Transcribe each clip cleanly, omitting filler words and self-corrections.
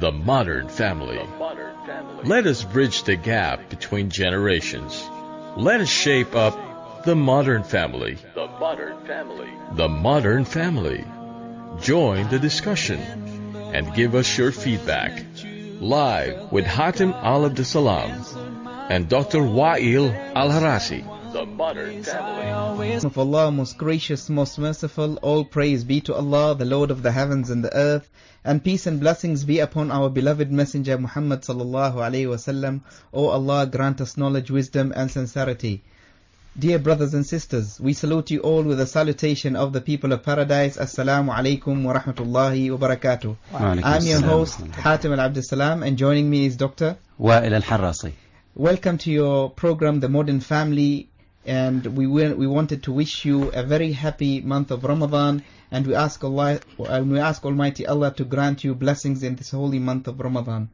The modern family. Let us bridge the gap between generations. Let us shape up the modern family. The modern family. The modern family. Join the discussion and give us your feedback. Live with Hatim Al-Abdussalam and Dr. Wa'il Al-Harasi. The modern family. Of Allah, most gracious, most merciful, all praise be to Allah, the Lord of the heavens and the earth, and peace and blessings be upon our beloved messenger Muhammad sallallahu alaihi wasallam. O Allah, grant us knowledge, wisdom and sincerity. Dear brothers and sisters, we salute you all with the salutation of the people of paradise. Assalamu alaikum wa rahmatullahi wa barakatuh. I'm your host, Hatim Al-Abdussalam, and joining me is Dr. Wa'il Al-Harasi. Welcome to your program, The Modern Family, and we wanted to wish you a very happy month of Ramadan, and we ask Almighty Allah to grant you blessings in this holy month of Ramadan.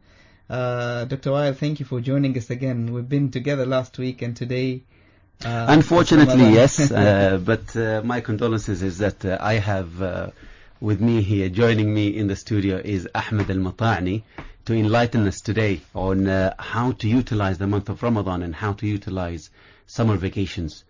Dr. Wa'il, thank you for joining us again. We've been together last week and today. Unfortunately, yes, but my condolences is that I have with me here, joining me in the studio is Ahmed Al-Mata'ni to enlighten us today on how to utilize the month of Ramadan and how to utilize summer vacations.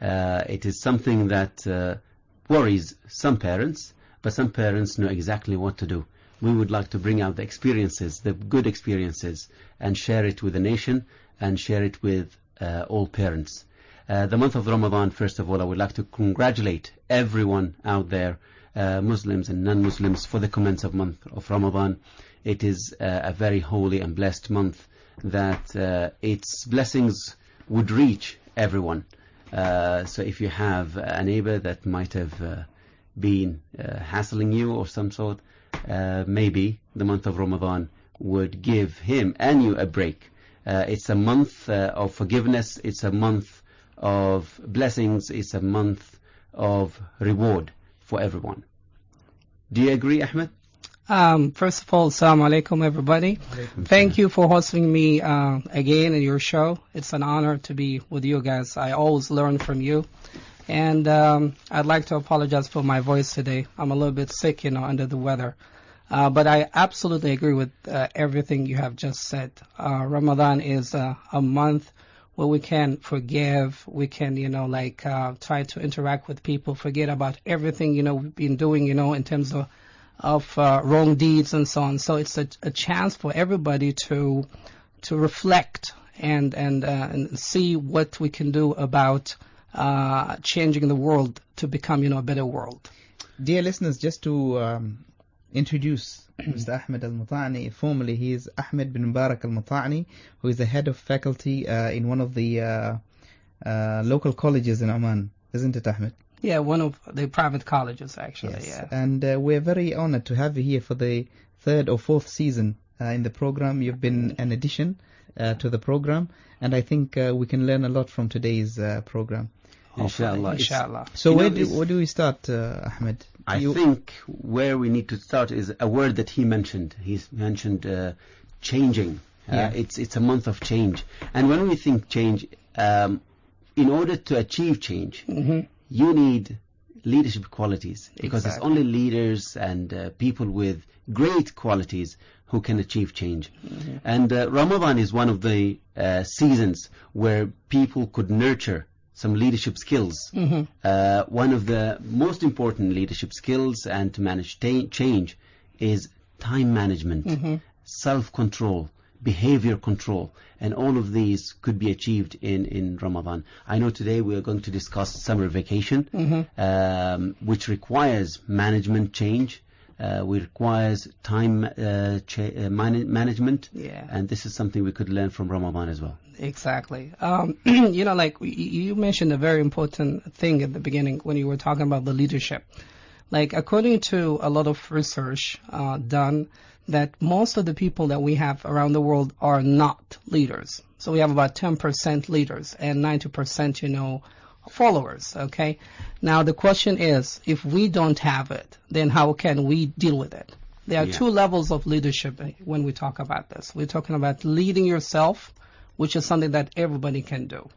It is something that worries some parents, but some parents know exactly what to do. We would like to bring out the experiences, the good experiences, and share it with the nation and share it with all parents. The month of Ramadan, first of all, I would like to congratulate everyone out there, Muslims and non-Muslims, for the commencement of month of Ramadan. It is a very holy and blessed month that its blessings would reach everyone. So if you have a neighbor that might have been hassling you or some sort, maybe the month of Ramadan would give him and you a break. It's a month of forgiveness. It's a month of blessings. It's a month of reward for everyone. Do you agree, Ahmed? First of all, assalamu alaikum everybody. Thank you for hosting me again in your show. It's an honor to be with you guys. I always learn from you. And I'd like to apologize for my voice today. I'm a little bit sick, under the weather. But I absolutely agree with everything you have just said. Ramadan is a month where we can forgive, we can, try to interact with people, forget about everything, we've been doing, in terms of wrong deeds and so on. So it's a chance for everybody to reflect and see what we can do about changing the world to become, a better world. Dear listeners, just to introduce Mr. Ahmed Al-Mata'ni, formerly he is Ahmed bin Mubarak Al-Mata'ni, who is the head of faculty in one of the local colleges in Oman. Isn't it, Ahmed? Yeah, one of the private colleges, actually. Yes. Yeah. And we're very honored to have you here for the third or fourth season in the program. You've been an addition to the program, and I think we can learn a lot from today's program. Inshallah. So where do we start, Ahmed? I think where we need to start is a word that he mentioned. He's mentioned changing. It's a month of change. And when we think change, in order to achieve change, you need leadership qualities, because it's only leaders and people with great qualities who can achieve change. And Ramadan is one of the seasons where people could nurture some leadership skills. One of the most important leadership skills and to manage change is time management, self-control, behavior control, and all of these could be achieved in Ramadan. I know today we are going to discuss summer vacation, which requires management change, requires time management, and this is something we could learn from Ramadan as well. Exactly. Like you mentioned a very important thing at the beginning when you were talking about the leadership. Like, according to a lot of research done, that most of the people that we have around the world are not leaders. So we have about 10% leaders and 90%, followers, okay? Now the question is, if we don't have it, then how can we deal with it? There are two levels of leadership when we talk about this. We're talking about leading yourself, which is something that everybody can do.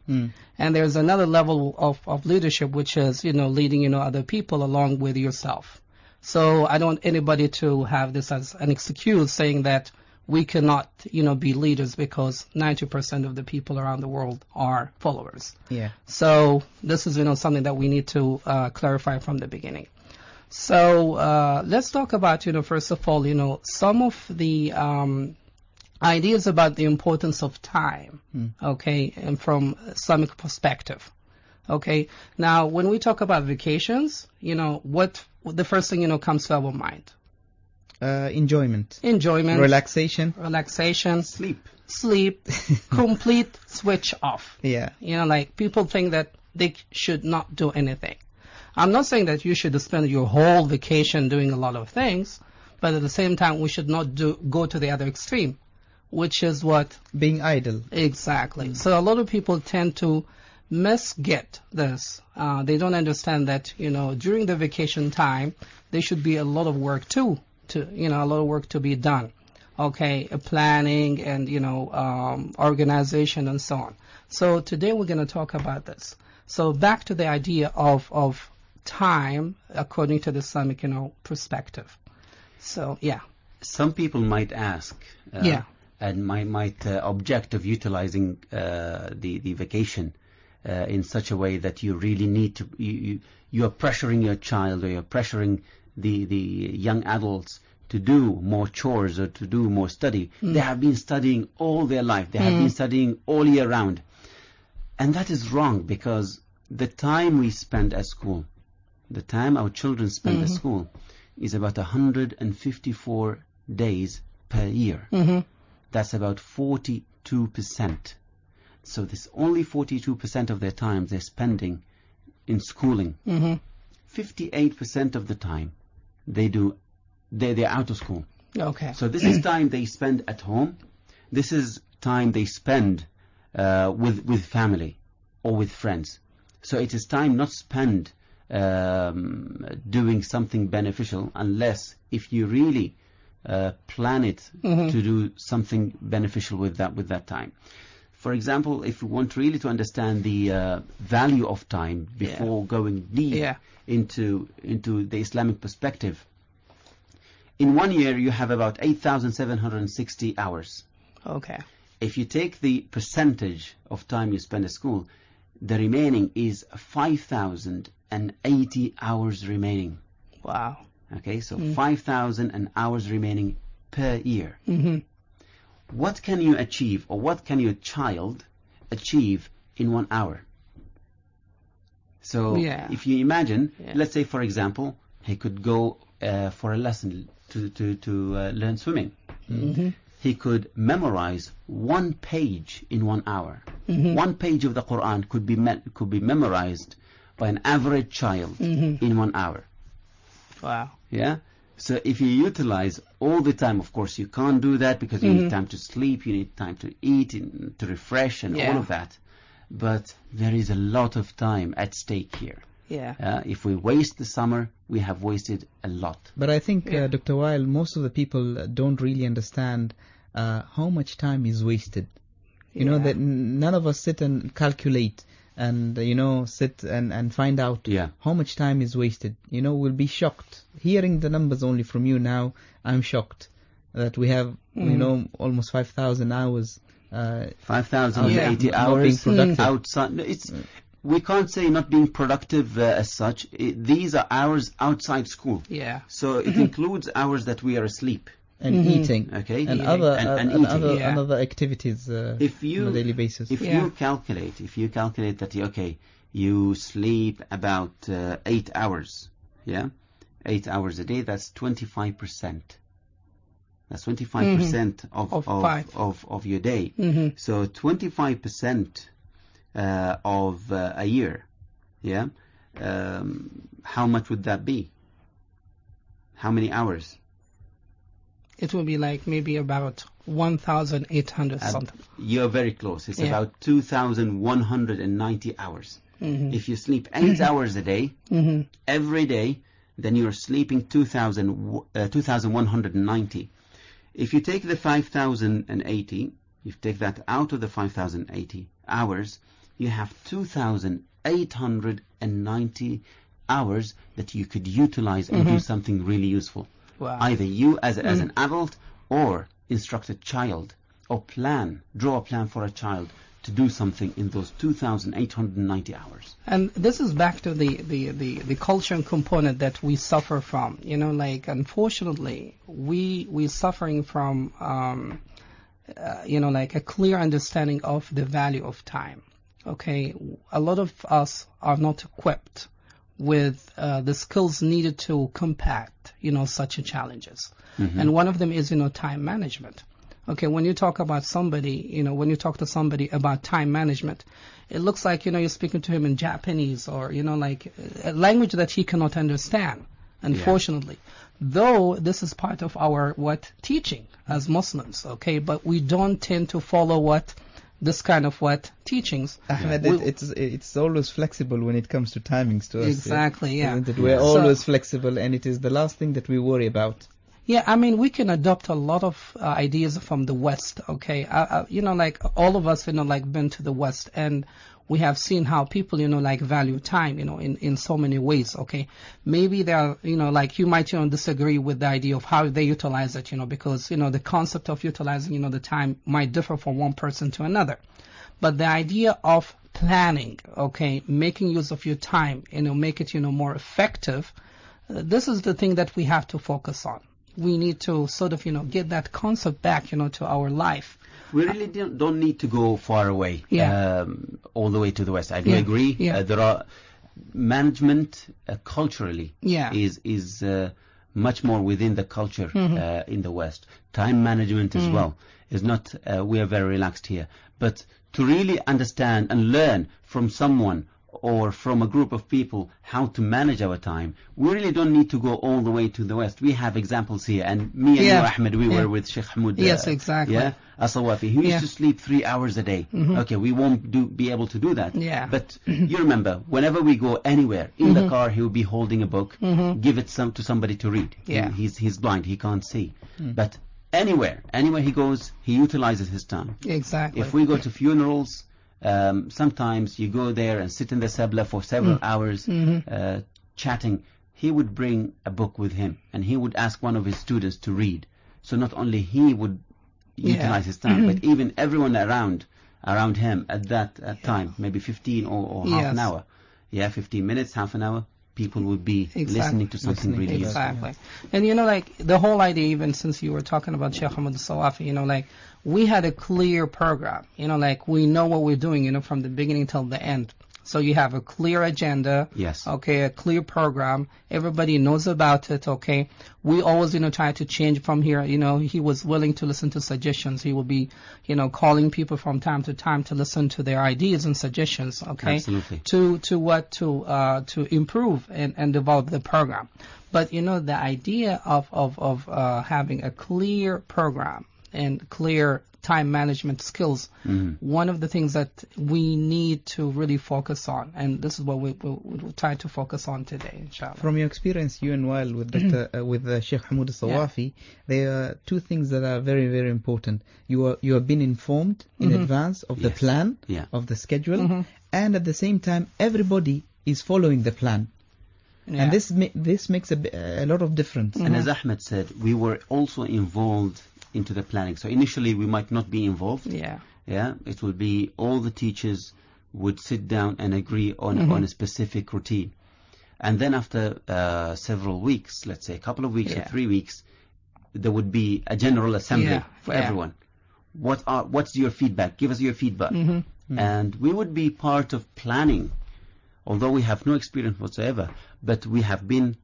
And there's another level of leadership, which is, leading, other people along with yourself. So I don't want anybody to have this as an excuse saying that we cannot, be leaders because 90% of the people around the world are followers. Yeah. So this is, something that we need to clarify from the beginning. So let's talk about, first of all, some of the ideas about the importance of time, okay, and from Islamic perspective. Okay, now when we talk about vacations, what the first thing, comes to our mind? Enjoyment. Relaxation. Sleep. Complete switch off. Yeah. Like people think that they should not do anything. I'm not saying that you should spend your whole vacation doing a lot of things, but at the same time, we should not go to the other extreme, which is what? Being idle. Exactly. So a lot of people tend to misget this. They don't understand that, during the vacation time, there should be a lot of work too, a lot of work to be done. Okay, planning and, organization and so on. So today we're going to talk about this. So back to the idea of time according to the Islamic, perspective. So, yeah. Some people might ask, and might object of utilizing the vacation in such a way that you really need to, you are pressuring your child, or you're pressuring the young adults to do more chores or to do more study. They have been studying all their life. They have been studying all year round. And that is wrong, because the time we spend at school, the time our children spend at school, is about 154 days per year. That's about 42%. So this only 42% of their time they're spending in schooling. 58% of the time they're out of school. Okay. So this is time they spend at home. This is time they spend with family or with friends. So it is time not spent doing something beneficial, unless if you really plan it to do something beneficial with that time. For example, if we want really to understand the value of time before going deep into the Islamic perspective, in 1 year you have about 8,760 hours. Okay. If you take the percentage of time you spend at school, the remaining is 5,080 hours remaining. Wow. Okay, so 5,000 hours remaining per year. What can you achieve, or what can your child achieve in 1 hour? So if you imagine, let's say for example, he could go for a lesson to learn swimming. He could memorize 1 page in 1 hour. 1 page of the Quran could be memorized by an average child in 1 hour. Wow. Yeah. So if you utilize all the time, of course you can't do that, because you need time to sleep, you need time to eat, to refresh, and all of that. But there is a lot of time at stake here. Yeah. If we waste the summer, we have wasted a lot. But I think, Dr. Weil, most of the people don't really understand how much time is wasted. You know, that none of us sit and calculate and, sit and find out how much time is wasted. We'll be shocked. Hearing the numbers only from you now, I'm shocked that we have, almost 5,000 hours. 5,080 hours being productive. Outside. We can't say not being productive as such. These are hours outside school. Yeah. So it includes hours that we are asleep. And eating. Okay. And eating. other activities on a daily basis. If you calculate that, you sleep about 8 hours. 8 hours a day, that's 25%. That's 25% of your day. So 25% of a year, how much would that be? How many hours? It will be like maybe about 1,800 something. You're very close. It's about 2,190 hours. If you sleep 8 hours a day, every day, then you're sleeping 2,190. If you take the 5,080, you take that out of the 5,080 hours, you have 2,890 hours that you could utilize and do something really useful. Wow. Either you as an adult, or instruct a child or draw a plan for a child to do something in those 2,890 hours? And this is back to the culture component that we suffer from. Like, unfortunately, we're suffering from, like a clear understanding of the value of time. Okay, a lot of us are not equipped with the skills needed to compact, such challenges. And one of them is, time management. Okay, when you talk about somebody, when you talk to somebody about time management, it looks like, you're speaking to him in Japanese or, like a language that he cannot understand, unfortunately. Yeah. Though this is part of our, teaching as Muslims, okay, but we don't tend to follow this kind of teachings. Ahmed, it's always flexible when it comes to timings to us. Exactly, yeah. We're always flexible, and it is the last thing that we worry about. Yeah, I mean, we can adopt a lot of ideas from the West, okay? Like all of us, like been to the West, and we have seen how people, like value time, in so many ways, okay? Maybe they are, like you might, disagree with the idea of how they utilize it, because, the concept of utilizing, the time might differ from one person to another. But the idea of planning, okay, making use of your time, make it, more effective, this is the thing that we have to focus on. We need to sort of, get that concept back, to our life. We really don't need to go far away, all the way to the West. I do agree. Yeah. There are management culturally is much more within the culture in the West. Time management as well is not. We are very relaxed here, but to really understand and learn from someone or from a group of people how to manage our time, we really don't need to go all the way to the West. We have examples here, and me and you, Ahmed, we were with Sheikh Hamoud. Yes, exactly. As-Sawafi. He used to sleep 3 hours a day. Okay, we won't be able to do that. Yeah. But you remember, whenever we go anywhere, in the car, he will be holding a book, give it to somebody to read. Yeah. He's blind, he can't see. But anywhere he goes, he utilizes his time. Exactly. If we go to funerals, sometimes you go there and sit in the sabla for several hours chatting. He would bring a book with him and he would ask one of his students to read. So not only he would utilize his time, but even everyone around him at that time, maybe 15 or half an hour. 15 minutes, half an hour, people would be listening to something really useful. Exactly. And like the whole idea, even since you were talking about Sheikh Hamoud Sawafi, like we had a clear program, like we know what we're doing, from the beginning till the end. So you have a clear agenda, okay, a clear program. Everybody knows about it, okay. We always, try to change from here. He was willing to listen to suggestions. He will be, calling people from time to time to listen to their ideas and suggestions, okay. Absolutely. To improve and develop the program. But the idea of having a clear program and clear time management skills, one of the things that we need to really focus on, and this is what we'll try to focus on today, inshallah. From your experience, you and Wael, with Sheikh Hamoud Sawafi, there are two things that are very, very important. You have been informed in advance of the plan, of the schedule, and at the same time, everybody is following the plan. And this makes a lot of difference. And as Ahmed said, we were also involved into the planning. So initially we might not be involved. It will be all the teachers would sit down and agree on a specific routine. And then after several weeks, let's say a couple of weeks or 3 weeks, there would be a general assembly for everyone. What's your feedback? Give us your feedback. And we would be part of planning, although we have no experience whatsoever, but we have been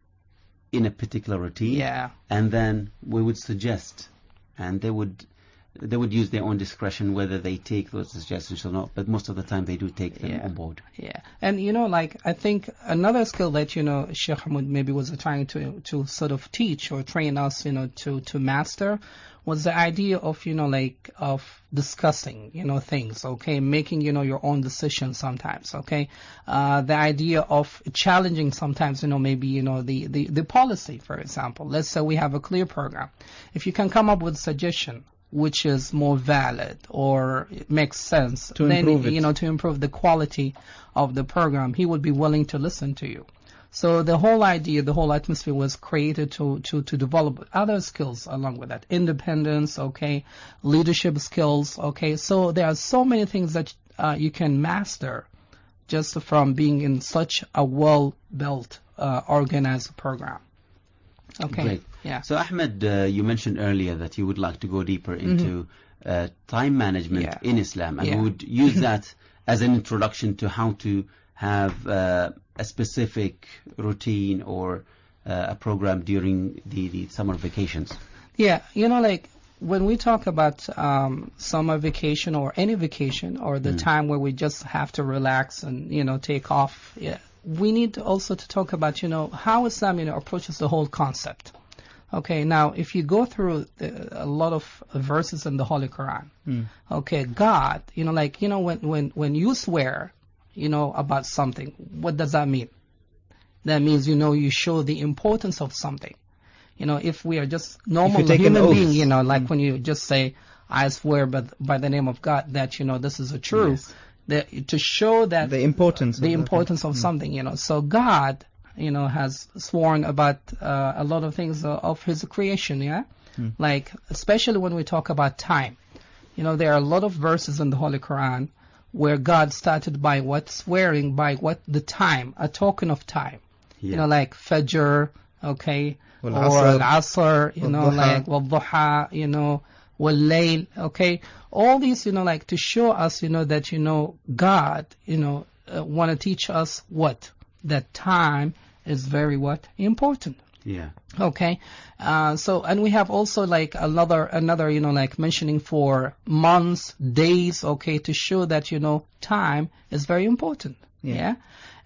in a particular routine. And then we would suggest, and they would use their own discretion whether they take those suggestions or not, but most of the time they do take them on board. And I think another skill that Sheikh Hamoud maybe was trying to sort of teach or train us to master was the idea of of discussing things, okay, making your own decisions sometimes, okay, the idea of challenging sometimes maybe the policy, for example. Let's say we have a clear program. If you can come up with a suggestion which is more valid or it makes sense to improve to improve the quality of the program, he would be willing to listen to you. So the whole idea, the whole atmosphere was created to develop other skills along with that. Independence, okay, leadership skills, okay. So there are so many things that you can master just from being in such a well-built, organized program. Okay. Great. Yeah. So Ahmed, you mentioned earlier that you would like to go deeper into time management in Islam, and we would use that as an introduction to how to have a specific routine or a program during the summer vacations. Yeah, like when we talk about summer vacation or any vacation or the time where we just have to relax and, take off, we need also to talk about, how Islam, approaches the whole concept. Okay, now if you go through a lot of verses in the Holy Quran, okay, God, when you swear, about something, what does that mean? That means, you show the importance of something. If we are just normal human being, like when you just say, I swear by the name of God that, this is a truth, to show that the importance of something, So God, has sworn about a lot of things of His creation, like especially when we talk about time. There are a lot of verses in the Holy Quran where God started by swearing by the time, a token of time. Like Fajr, okay, or Al-Asr, like Wal-Duha, Wal-Layl, okay. All these, like to show us, that, God, want to teach us what? That time is very important. Yeah. Okay. And we have also like another, like mentioning for months, days, okay, to show that, time is very important. Yeah.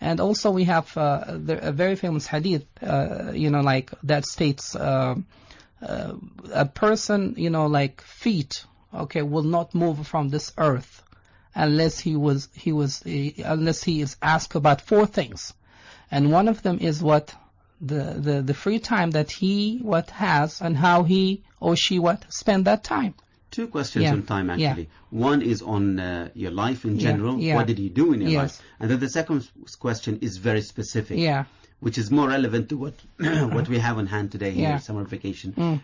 And also we have a very famous hadith, like that states a person, like feet, okay, will not move from this earth unless he is asked about 4 things. And one of them is what the free time that he has and how he or she spend that time. 2 questions on time actually. One is on your life in general. What did you do in your life? And then the second question is very specific. Which is more relevant to what what we have on hand today here, summer vacation.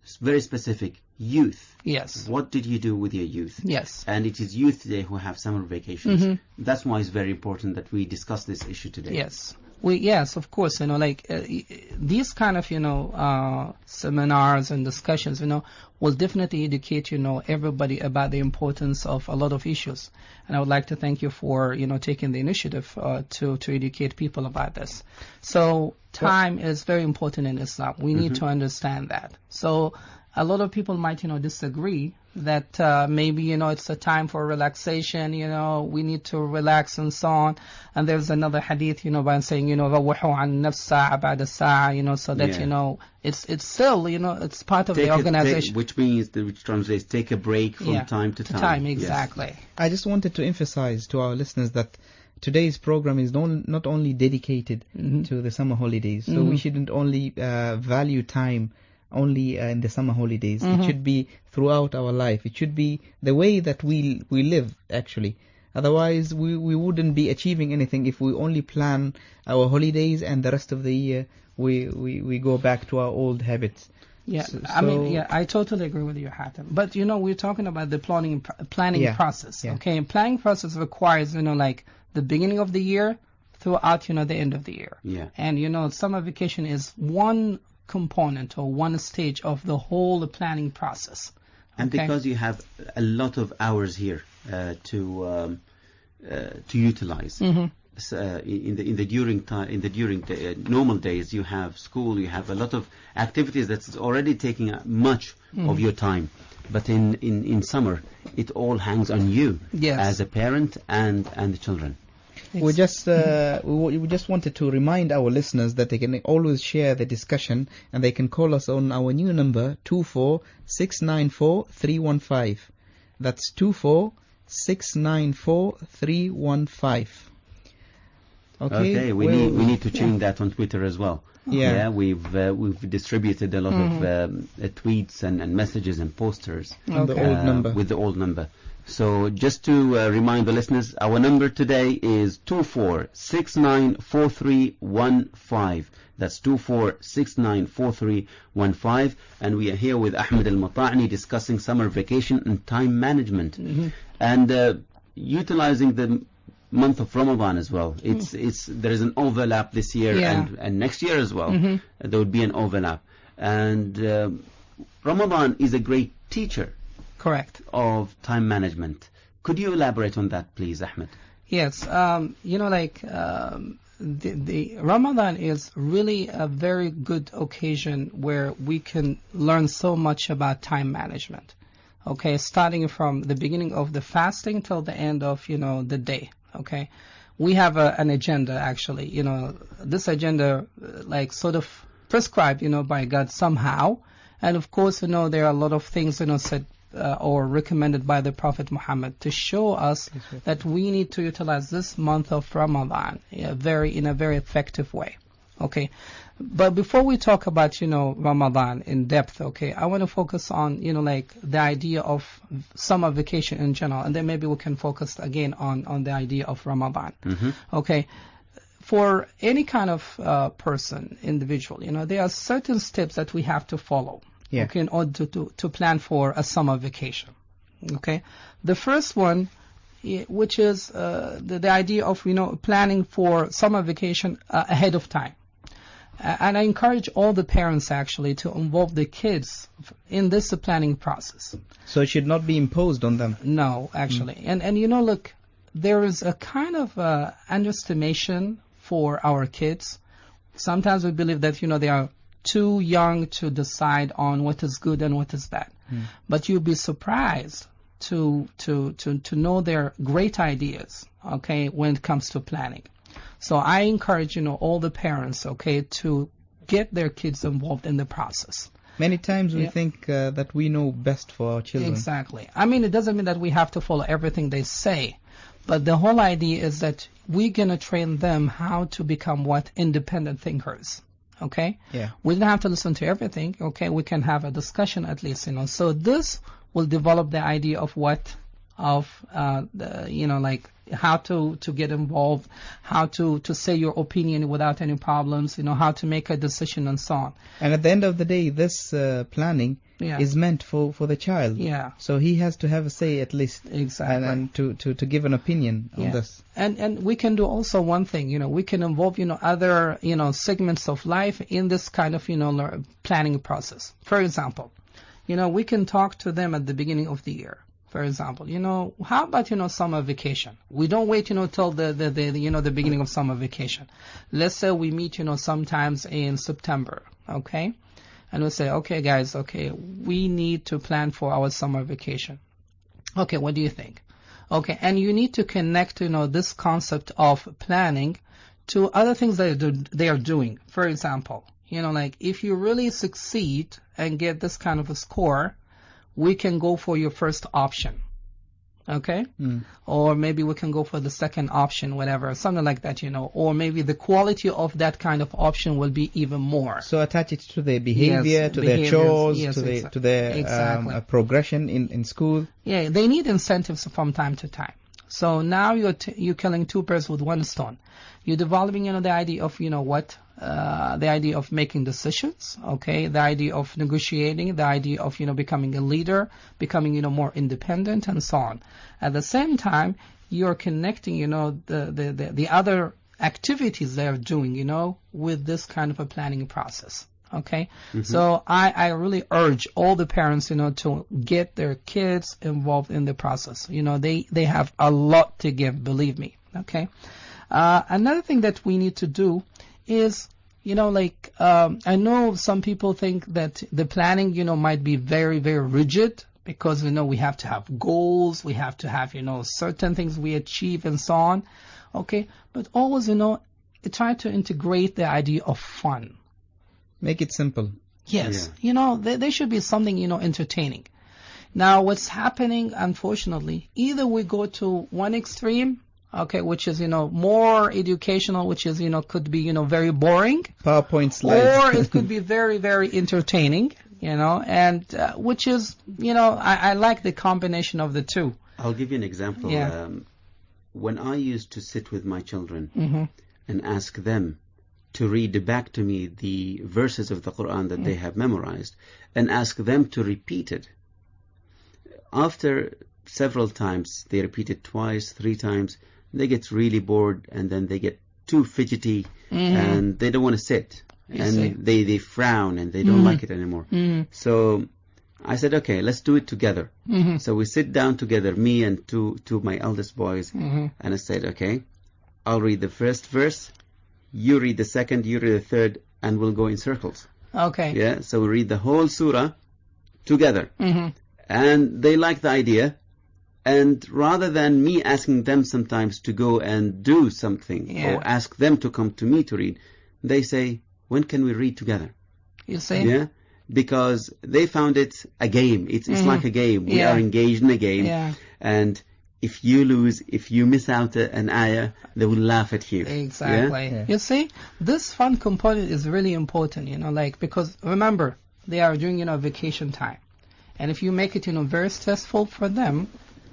It's very specific. Youth. Yes. What did you do with your youth? Yes. And it is youth today who have summer vacations. That's why it's very important that we discuss this issue today. Yes. Yes, of course, like these kind of, seminars and discussions, will definitely educate, everybody about the importance of a lot of issues. And I would like to thank you for, taking the initiative to educate people about this. So time is very important in Islam. We need to understand that. So a lot of people might, disagree that maybe, it's a time for relaxation, we need to relax and so on. And there's another hadith, by saying, روحوا عن نفس ساعة بعد ساعة, so that, it's still, it's part of the organization. Which translates, take a break from time to time. Exactly. Yes. I just wanted to emphasize to our listeners that today's program is not only dedicated to the summer holidays, so we shouldn't only value time only in the summer holidays. It should be throughout our life. It should be the way that we live, actually. Otherwise, we wouldn't be achieving anything if we only plan our holidays and the rest of the year we go back to our old habits. Yeah, I totally agree with you, Hatem. But, we're talking about the planning process, okay? And planning process requires, like the beginning of the year throughout, the end of the year. Yeah. And, summer vacation is one component or one stage of the whole planning process. And because you have a lot of hours here to utilize, so, in the during normal days, you have school, you have a lot of activities that's already taking much of your time. But in summer, it all hangs on you as a parent and the children. We just wanted to remind our listeners that they can always share the discussion, and they can call us on our new number 24694-315. That's 24694-315. Okay, we need to change that on Twitter as well. Yeah. We've distributed a lot of tweets and messages and posters On the old number. with the old number. So just to remind the listeners, our number today is 24694315. That's 24694315, and we are here with Ahmed Al-Mata'ni discussing summer vacation and time management, and utilizing the month of Ramadan as well. There is an overlap this year and next year as well. There would be an overlap, and Ramadan is a great teacher. Correct. Of time management. Could you elaborate on that, please, Ahmed? Yes. The Ramadan is really a very good occasion where we can learn so much about time management. Okay, starting from the beginning of the fasting till the end of, the day. Okay, we have an agenda actually. This agenda sort of prescribed, by God somehow. And of course, there are a lot of things, said or recommended by the Prophet Muhammad to show us that we need to utilize this month of Ramadan in a very effective way. Okay, but before we talk about Ramadan in depth, okay, I want to focus on the idea of summer vacation in general, and then maybe we can focus again on the idea of Ramadan. Okay, for any kind of person, individual, there are certain steps that we have to follow. Yeah. Okay, in order to plan for a summer vacation. Okay, the first one, which is the idea of planning for summer vacation ahead of time, and I encourage all the parents actually to involve the kids in this planning process. So it should not be imposed on them. No, actually, and look, there is a kind of underestimation for our kids. Sometimes we believe that they are too young to decide on what is good and what is bad. But you'll be surprised to know their great ideas, okay, when it comes to planning. So I encourage, all the parents, okay, to get their kids involved in the process. Many times we think that we know best for our children. Exactly. I mean, it doesn't mean that we have to follow everything they say, but the whole idea is that we're going to train them how to become independent thinkers. Okay? Yeah. We don't have to listen to everything. Okay? We can have a discussion at least, So this will develop the idea of how to get involved, how to say your opinion without any problems, how to make a decision and so on. And at the end of the day, this planning is meant for the child. Yeah. So he has to have a say at least. Exactly. And to give an opinion on this. And we can do also one thing, we can involve, other, segments of life in this kind of, planning process. For example, we can talk to them at the beginning of the year. For example, how about, summer vacation? We don't wait, till the beginning of summer vacation. Let's say we meet, sometimes in September, okay? And we'll say, okay, guys, okay, we need to plan for our summer vacation. Okay, what do you think? Okay, and you need to connect, this concept of planning to other things that they are doing. For example, if you really succeed and get this kind of a score, we can go for your first option, okay? Or maybe we can go for the second option, whatever, something like that, or maybe the quality of that kind of option will be even more. So attach it to their behavior, to their chores, to their progression in school. Yeah, they need incentives from time to time. So now you're killing two birds with one stone. You're developing, the idea of, the idea of making decisions, okay, the idea of negotiating, the idea of, becoming a leader, becoming, more independent and so on. At the same time, you're connecting, the other activities they're doing, with this kind of a planning process. Okay, so I really urge all the parents, to get their kids involved in the process. They have a lot to give, believe me. Okay, another thing that we need to do is, I know some people think that the planning, might be very, very rigid because, we have to have goals, we have to have, certain things we achieve and so on. Okay, but always, try to integrate the idea of fun. Make it simple. Yes. Yeah. There should be something, entertaining. Now, what's happening, unfortunately, either we go to one extreme, okay, which is, more educational, which is, could be, very boring. PowerPoint slides. Or it could be very, very entertaining, and which is, I like the combination of the two. I'll give you an example. Yeah. When I used to sit with my children Mm-hmm. and ask them to read back to me the verses of the Quran that they have memorized and ask them to repeat it, after several times, they repeat it twice, 3 times, they get really bored and then they get too fidgety and they don't want to sit. And they frown and they don't like it anymore. So I said, okay, let's do it together. So we sit down together, me and two of my eldest boys, and I said, okay, I'll read the first verse, you read the second, you read the third, and we'll go in circles. Okay. Yeah, so we read the whole surah together. And they like the idea. And rather than me asking them sometimes to go and do something or ask them to come to me to read, they say, when can we read together? You see? Yeah, because they found it a game. It's like a game. We are engaged in a game. Yeah. And if you lose, if you miss out an ayah, they will laugh at you. Exactly. Yeah? You see, this fun component is really important, because remember, they are during, vacation time. And if you make it, very stressful for them,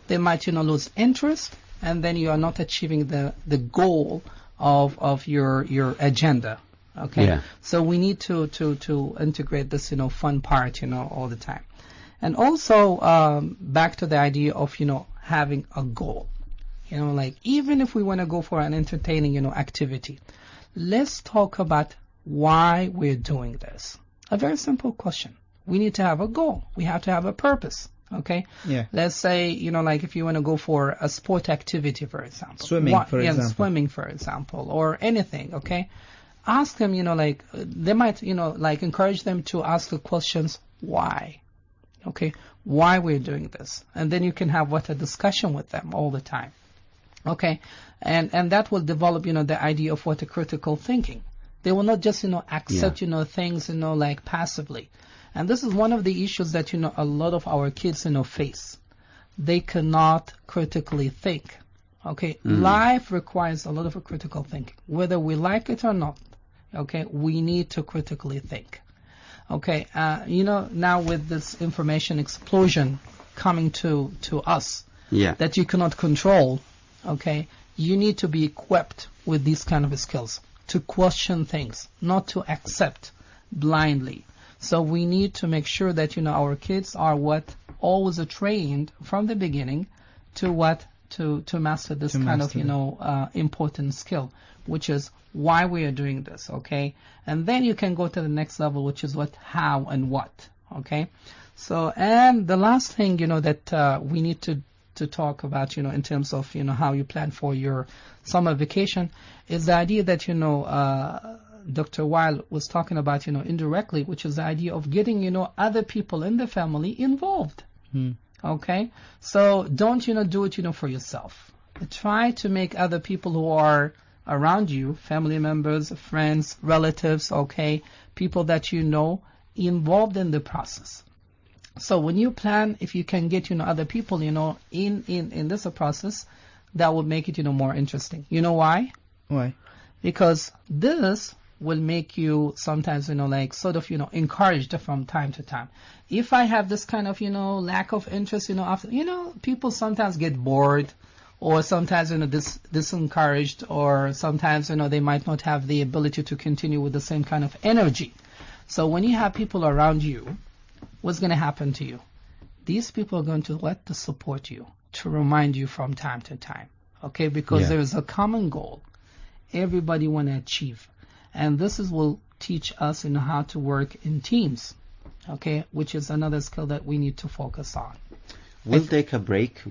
they might, lose interest, and then you are not achieving the goal of your agenda. Okay. Yeah. So we need to integrate this, fun part, all the time. And also, back to the idea of, having a goal. Even if we want to go for an entertaining, activity, let's talk about why we're doing this. A very simple question. We need to have a goal. We have to have a purpose. Okay? Yeah. Let's say, if you want to go for a sport activity, for example. Swimming, for example. Swimming, for example, or anything, okay? Ask them, they might, encourage them to ask the questions, why? Okay? Why we're doing this? And then you can have a discussion with them all the time. Okay? And that will develop, the idea of a critical thinking. They will not just, accept, things, passively. And this is one of the issues that, a lot of our kids, face. They cannot critically think. Okay? Life requires a lot of critical thinking. Whether we like it or not, okay, we need to critically think. Okay? Now with this information explosion coming to us, that you cannot control, okay, you need to be equipped with these kind of skills to question things, not to accept blindly. So we need to make sure that, our kids are always trained from the beginning to master this kind of, important skill, which is why we are doing this, okay? And then you can go to the next level, which is how and what, okay? So, and the last thing, that we need to talk about, in terms of, how you plan for your summer vacation is the idea that, Dr. Weil was talking about, indirectly, which is the idea of getting, other people in the family involved. Okay? So don't, do it, for yourself. Try to make other people who are around you, family members, friends, relatives, okay, people that involved in the process. So when you plan, if you can get, other people, in this process, that will make it, more interesting. You know why? Why? Because this will make you sometimes, encouraged from time to time. If I have this kind of, lack of interest, after, people sometimes get bored, or sometimes, disencouraged, or sometimes, they might not have the ability to continue with the same kind of energy. So when you have people around you, what's going to happen to you? These people are going to support you, to remind you from time to time, okay? Because there is a common goal everybody want to achieve. And this will teach us how to work in teams, okay, which is another skill that we need to focus on. We'll take a break,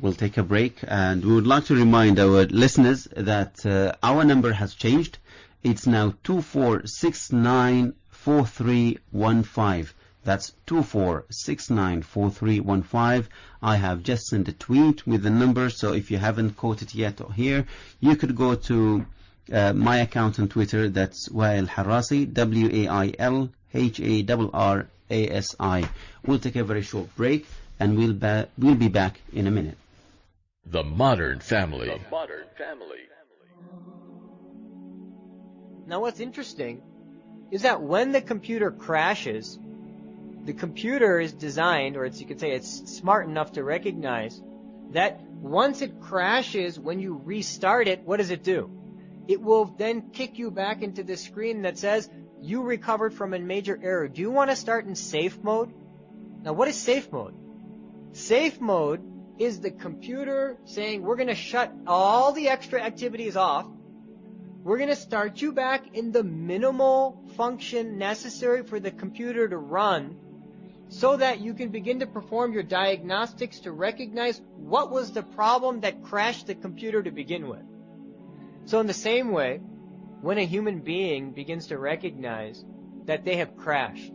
and we would like to remind our listeners that our number has changed. It's now 24694315. That's 24694315. I have just sent a tweet with the number, so if you haven't caught it yet or here, you could go to my account on Twitter. That's Wael Harrasi, WAILHARRASI. We'll take a very short break, and we'll be back in a minute. The modern family. The modern family. Now what's interesting is that when the computer crashes, the computer is designed, or you could say it's smart enough to recognize that once it crashes, when you restart it, what does it do? It will then kick you back into the screen that says, you recovered from a major error. Do you want to start in safe mode? Now what is safe mode? Safe mode is the computer saying, we're going to shut all the extra activities off. We're going to start you back in the minimal function necessary for the computer to run so that you can begin to perform your diagnostics to recognize what was the problem that crashed the computer to begin with. So in the same way, when a human being begins to recognize that they have crashed,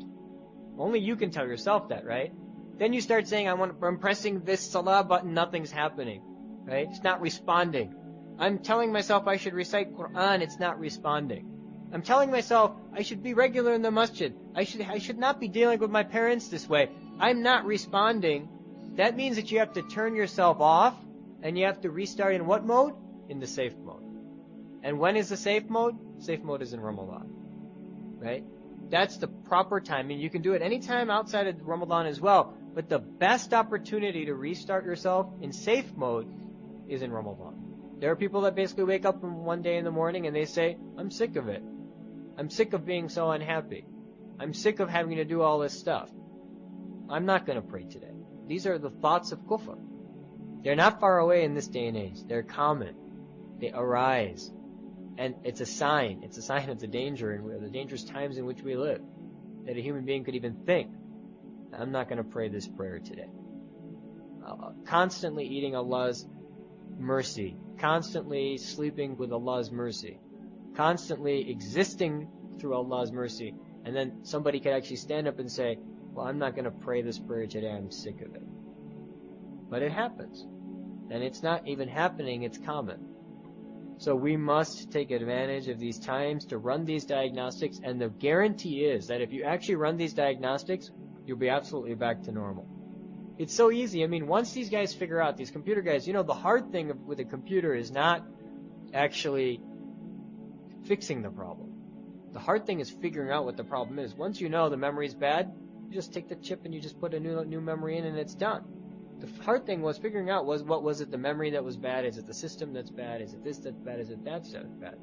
only you can tell yourself that, right? Then you start saying, I'm pressing this salah button, nothing's happening, right? It's not responding. I'm telling myself I should recite Quran, it's not responding. I'm telling myself I should be regular in the masjid. I should not be dealing with my parents this way. I'm not responding. That means that you have to turn yourself off and you have to restart in what mode? In the safe mode. And when is the safe mode? Safe mode is in Ramadan, right? That's the proper time. And you can do it anytime outside of Ramadan as well. But the best opportunity to restart yourself in safe mode is in Ramadan. There are people that basically wake up one day in the morning and they say, I'm sick of it. I'm sick of being so unhappy. I'm sick of having to do all this stuff. I'm not going to pray today. These are the thoughts of kufr. They're not far away in this day and age. They're common. They arise. And it's a sign. It's a sign of the danger and the dangerous times in which we live. That a human being could even think, I'm not going to pray this prayer today. Constantly eating Allah's mercy. Constantly sleeping with Allah's mercy. Constantly existing through Allah's mercy. And then somebody could actually stand up and say, well, I'm not going to pray this prayer today. I'm sick of it. But it happens. And it's not even happening. It's common. So we must take advantage of these times to run these diagnostics. And the guarantee is that if you actually run these diagnostics, you'll be absolutely back to normal. It's so easy. I mean, once these guys figure out, these computer guys, the hard thing with a computer is not actually fixing the problem. The hard thing is figuring out what the problem is. Once you know the memory's bad, you just take the chip and you just put a new memory in and it's done. The hard thing was figuring out what was it the memory that was bad? Is it the system that's bad? Is it this that's bad? Is it that that's bad?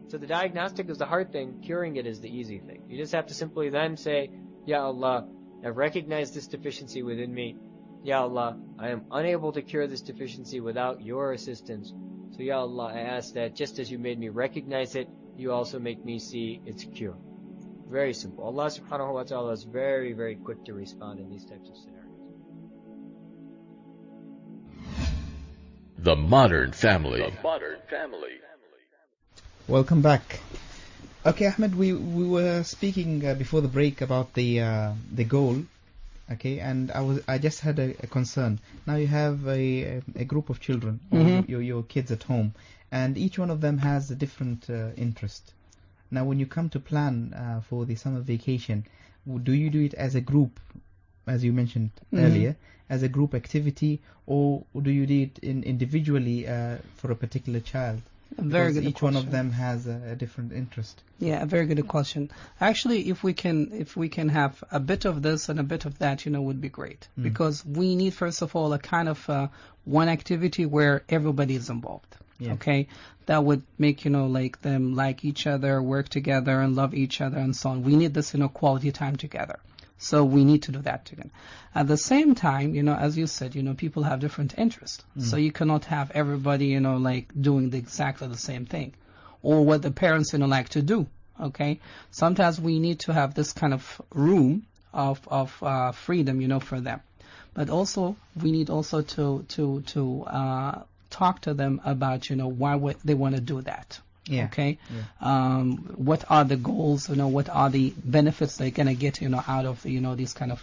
So the diagnostic is the hard thing. Curing it is the easy thing. You just have to simply then say, Ya Allah, I've recognized this deficiency within me. Ya Allah, I am unable to cure this deficiency without your assistance. So Ya Allah, I ask that just as you made me recognize it, you also make me see its cure. Very simple. Allah subhanahu wa ta'ala is very, very quick to respond in these types of scenarios. The modern family. The modern family. Welcome back. Okay, Ahmed, we were speaking before the break about the goal. Okay, and I just had a concern. Now you have a group of children, Mm-hmm. your kids at home, and each one of them has a different interest. Now, when you come to plan for the summer vacation, do you do it as a group, as you mentioned earlier, as a group activity, or do you do it individually for a particular child? Very good each question. one of them has a different interest. Yeah, a very good question. Actually, if we can have a bit of this and a bit of that, would be great. Because we need, first of all, a kind of one activity where everybody is involved. Yeah. Okay, that would make like them like each other, work together, and love each other, and so on. We need this quality time together. So we need to do that together. At the same time, as you said, people have different interests. So you cannot have everybody, like doing exactly the same thing, or what the parents, like to do. Okay. Sometimes we need to have this kind of room of freedom, for them. But also we need also to talk to them about, why they want to do that. Yeah. Okay. Yeah. What are the goals? What are the benefits they're gonna get? Out of these kind of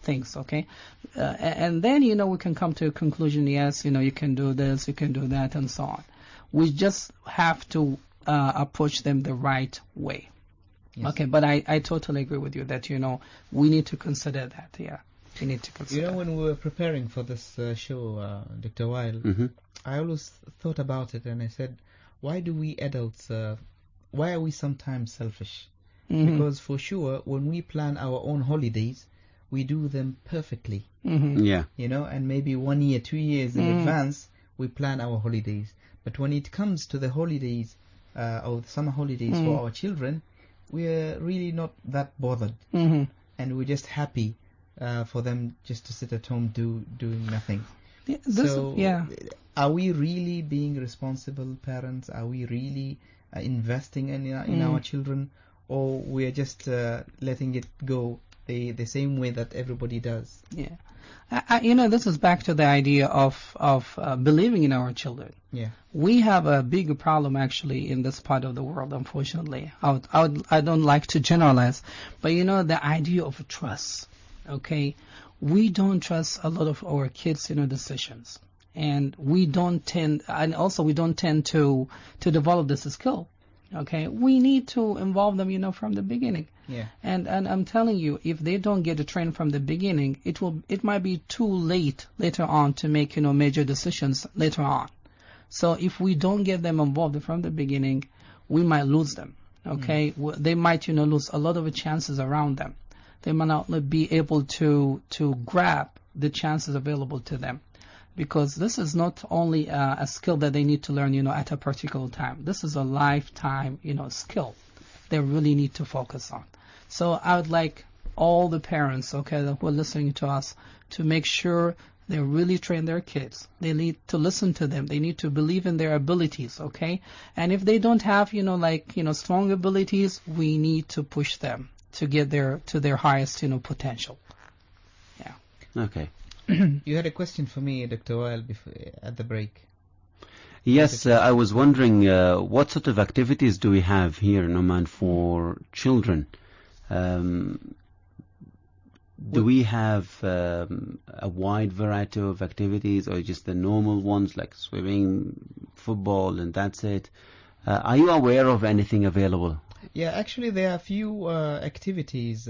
things. Okay. And then we can come to a conclusion. Yes, you can do this, you can do that, and so on. We just have to approach them the right way. Yes. Okay. But I totally agree with you that we need to consider that. Yeah. We need to consider. When we were preparing for this show, Dr. Weil, I always thought about it, and I said, why do we adults, why are we sometimes selfish? Because for sure, when we plan our own holidays, we do them perfectly. Yeah. You know, and maybe 1 year, 2 years in advance, we plan our holidays. But when it comes to the holidays, or the summer holidays for our children, we're really not that bothered. And we're just happy for them just to sit at home doing nothing. Are we really being responsible parents? Are we really investing in our children? Or we are just letting it go the same way that everybody does? Yeah. This is back to the idea of believing in our children. Yeah. We have a big problem actually in this part of the world, unfortunately. I don't like to generalize, but the idea of trust, okay? We don't trust a lot of our kids' decisions. And we don't tend to develop this skill. Okay, we need to involve them, from the beginning. Yeah. And I'm telling you, if they don't get the train from the beginning, it might be too late later on to make major decisions later on. So if we don't get them involved from the beginning, we might lose them. Okay, they might lose a lot of chances around them. They might not be able to grab the chances available to them. Because this is not only a skill that they need to learn, at a particular time. This is a lifetime, skill they really need to focus on. So I would like all the parents, okay, who are listening to us, to make sure they really train their kids. They need to listen to them. They need to believe in their abilities, okay? And if they don't have, strong abilities, we need to push them to get to their highest, potential. Yeah. Okay. You had a question for me, Dr. Weil, at the break. Yes, I was wondering what sort of activities do we have here in Oman for children? Do we have a wide variety of activities, or just the normal ones like swimming, football, and that's it? Are you aware of anything available? Yeah, actually there are a few activities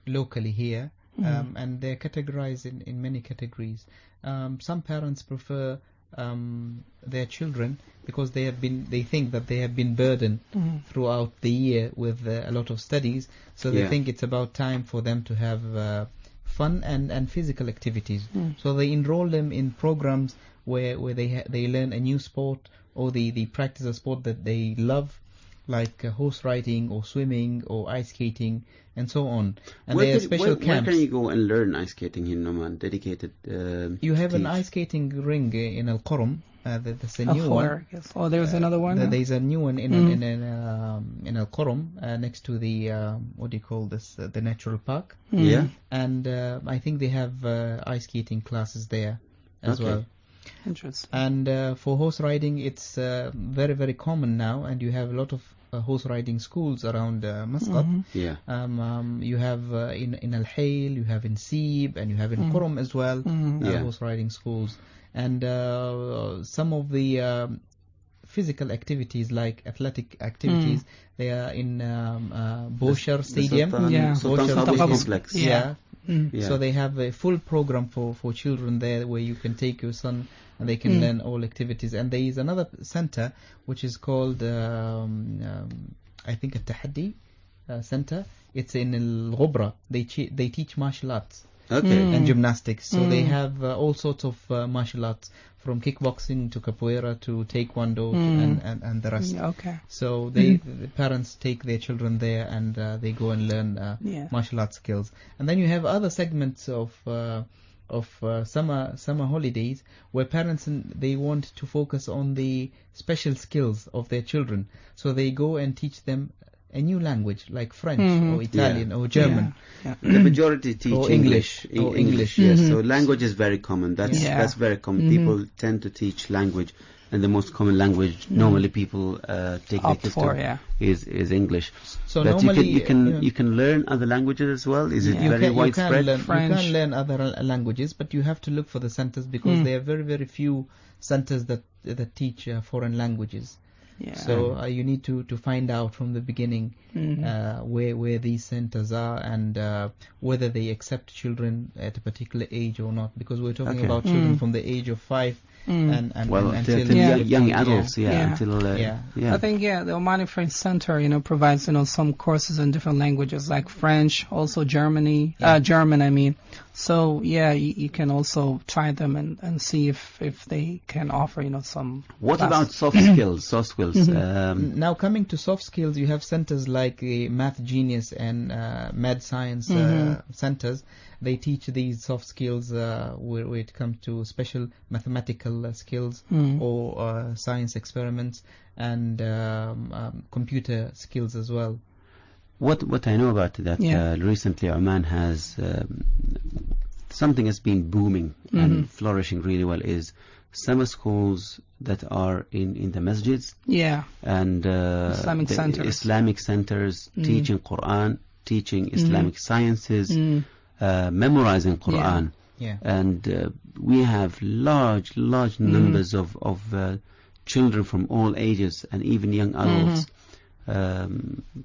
locally here. And they're categorized in many categories. Some parents prefer their children because they think that they have been burdened throughout the year with a lot of studies, so they think it's about time for them to have fun and physical activities. So they enroll them in programs where they learn a new sport, or they practice a sport that they love, like horse riding or swimming or ice skating and so on. And there are special camps. Where can you go and learn ice skating in Oman? Dedicated. You have an ice skating ring in Al Qurum. That's a new one. Yes. Oh, there's another one. There's a new one in Al Qurum next to the what do you call this? The natural park. Yeah. And I think they have ice skating classes there as well. Interesting. And for horse riding, it's very, very common now, and you have a lot of horse riding schools around Muscat. Yeah. You have in Al Hayl, you have in Seeb, and you have in Qurum as well, horse riding schools. And some of the physical activities, like athletic activities, they are in Boshar Stadium. Sultan Qaboos complex. So they have a full program for children there, where you can take your son and they can learn all activities. And there is another center which is called I think a Tahaddi center. It's in Al Ghubra. They teach martial arts and gymnastics. So they have all sorts of martial arts, from kickboxing to capoeira to taekwondo and the rest. So the parents take their children there, and they go and learn martial arts skills. And then you have other segments of summer holidays where parents they want to focus on the special skills of their children. So they go and teach them a new language, like French or Italian or German. The majority teach or English. English. Yes, so language is very common. That's very common. People tend to teach language, and the most common language normally people take their kids to is English. So but normally you can learn other languages as well. Is it very widespread? You can learn other languages, but you have to look for the centers, because there are very, very few centers that teach foreign languages. Yeah. So you need to find out from the beginning where these centers are and whether they accept children at a particular age or not, because we're talking about children from the age of 5 and until young adults, until I think the Omani French Center, provides some courses in different languages like French, also German. I mean, so you can also try them and see if they can offer some. What about soft skills? Soft skills. Now coming to soft skills, you have centers like Math Genius and Med Science centers. They teach these soft skills where it comes to special mathematical skills or science experiments and computer skills as well. What I know about that, recently Oman has something that's been booming and flourishing really well is summer schools that are in the masjids and Islamic centers teaching Quran, teaching Islamic sciences, memorizing Quran, and we have large numbers of children from all ages and even young adults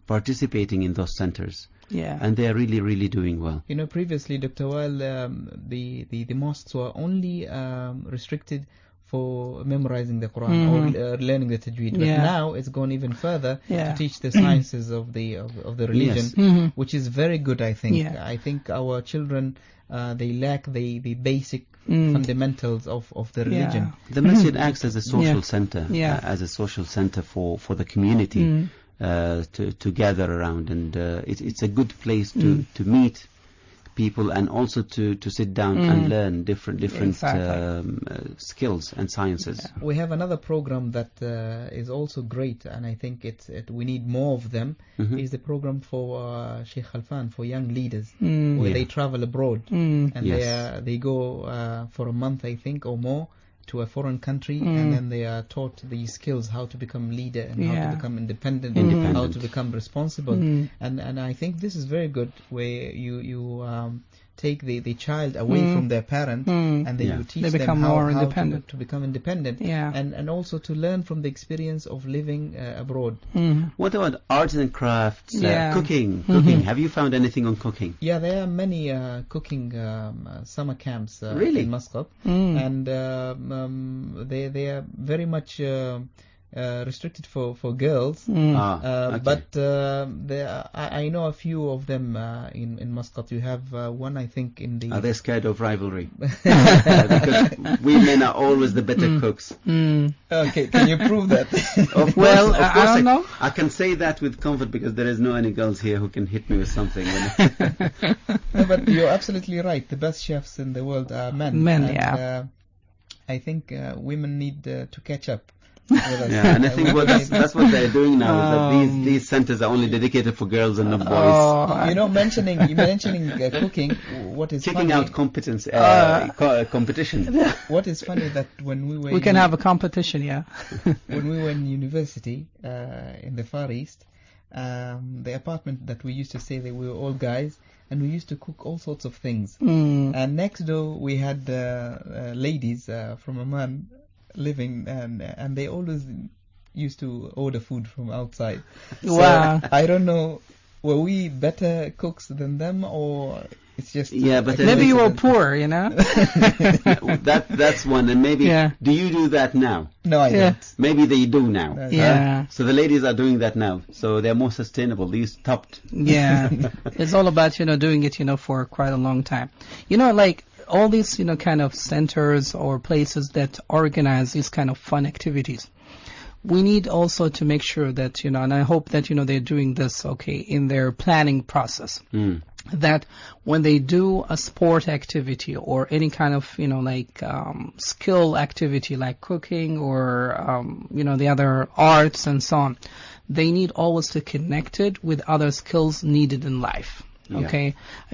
participating in those centers. And they are really doing well. Previously, Dr. Wael, the mosques were only restricted for memorizing the Quran or learning the tajweed. But now it's gone even further to teach the sciences of the religion, which is very good, I think. I think our children, they lack the basic fundamentals of the religion. The masjid acts as a social center, as a social center for the community to gather around, and it's a good place to meet people and also to sit down and learn different skills and sciences. We have another program that is also great, and I think we need more of them. Is the program for Sheikh Khalfan for young leaders, where they travel abroad and they go for a month, I think, or more, to a foreign country, and then they are taught these skills, how to become leader and how to become independent, how to become responsible. And I think this is very good, where you take the child away from their parent and then you teach them how to become independent and also to learn from the experience of living abroad. What about arts and crafts, cooking? Have you found anything on cooking? Yeah, there are many cooking summer camps in Muscat, and they are very much restricted for girls, but I know a few of them in Muscat. You have one, I think, in the... Are they scared of rivalry? Because we men are always the better cooks. Okay, can you prove that? Of course, I don't know. I can say that with comfort because there is no any girls here who can hit me with something. No, but you're absolutely right. The best chefs in the world are men. I think women need to catch up. And I think that's what they're doing now. Is that these centers are only dedicated for girls and not boys. Mentioning cooking. What is kicking funny, out competition? What is funny that when we can have a competition, when we were in university in the Far East, the apartment that we used to stay there, we were all guys, and we used to cook all sorts of things. And next door we had ladies from Oman living, and they always used to order food from outside. Wow. So I don't know, were we better cooks than them, or it's just but maybe you were poor, that's one. And maybe do you do that now? No, I don't. Maybe they do now. So the ladies are doing that now, so they're more sustainable. These stopped. It's all about doing it for quite a long time. Like all these kind of centers or places that organize these kind of fun activities, we need also to make sure that and I hope that they're doing this in their planning process, that when they do a sport activity or any kind of skill activity like cooking or the other arts and so on, they need always to connect it with other skills needed in life.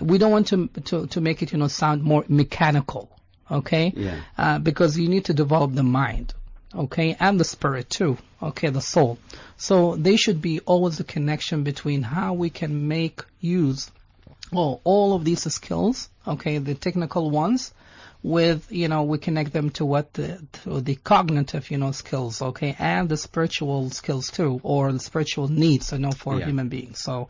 We don't want to make it sound more mechanical, because you need to develop the mind, and the spirit too, the soul. So they should be always a connection between how we can make use all of these skills, the technical ones, with, we connect them to the cognitive, skills, okay, and the spiritual skills too, or the spiritual needs, for human beings. So,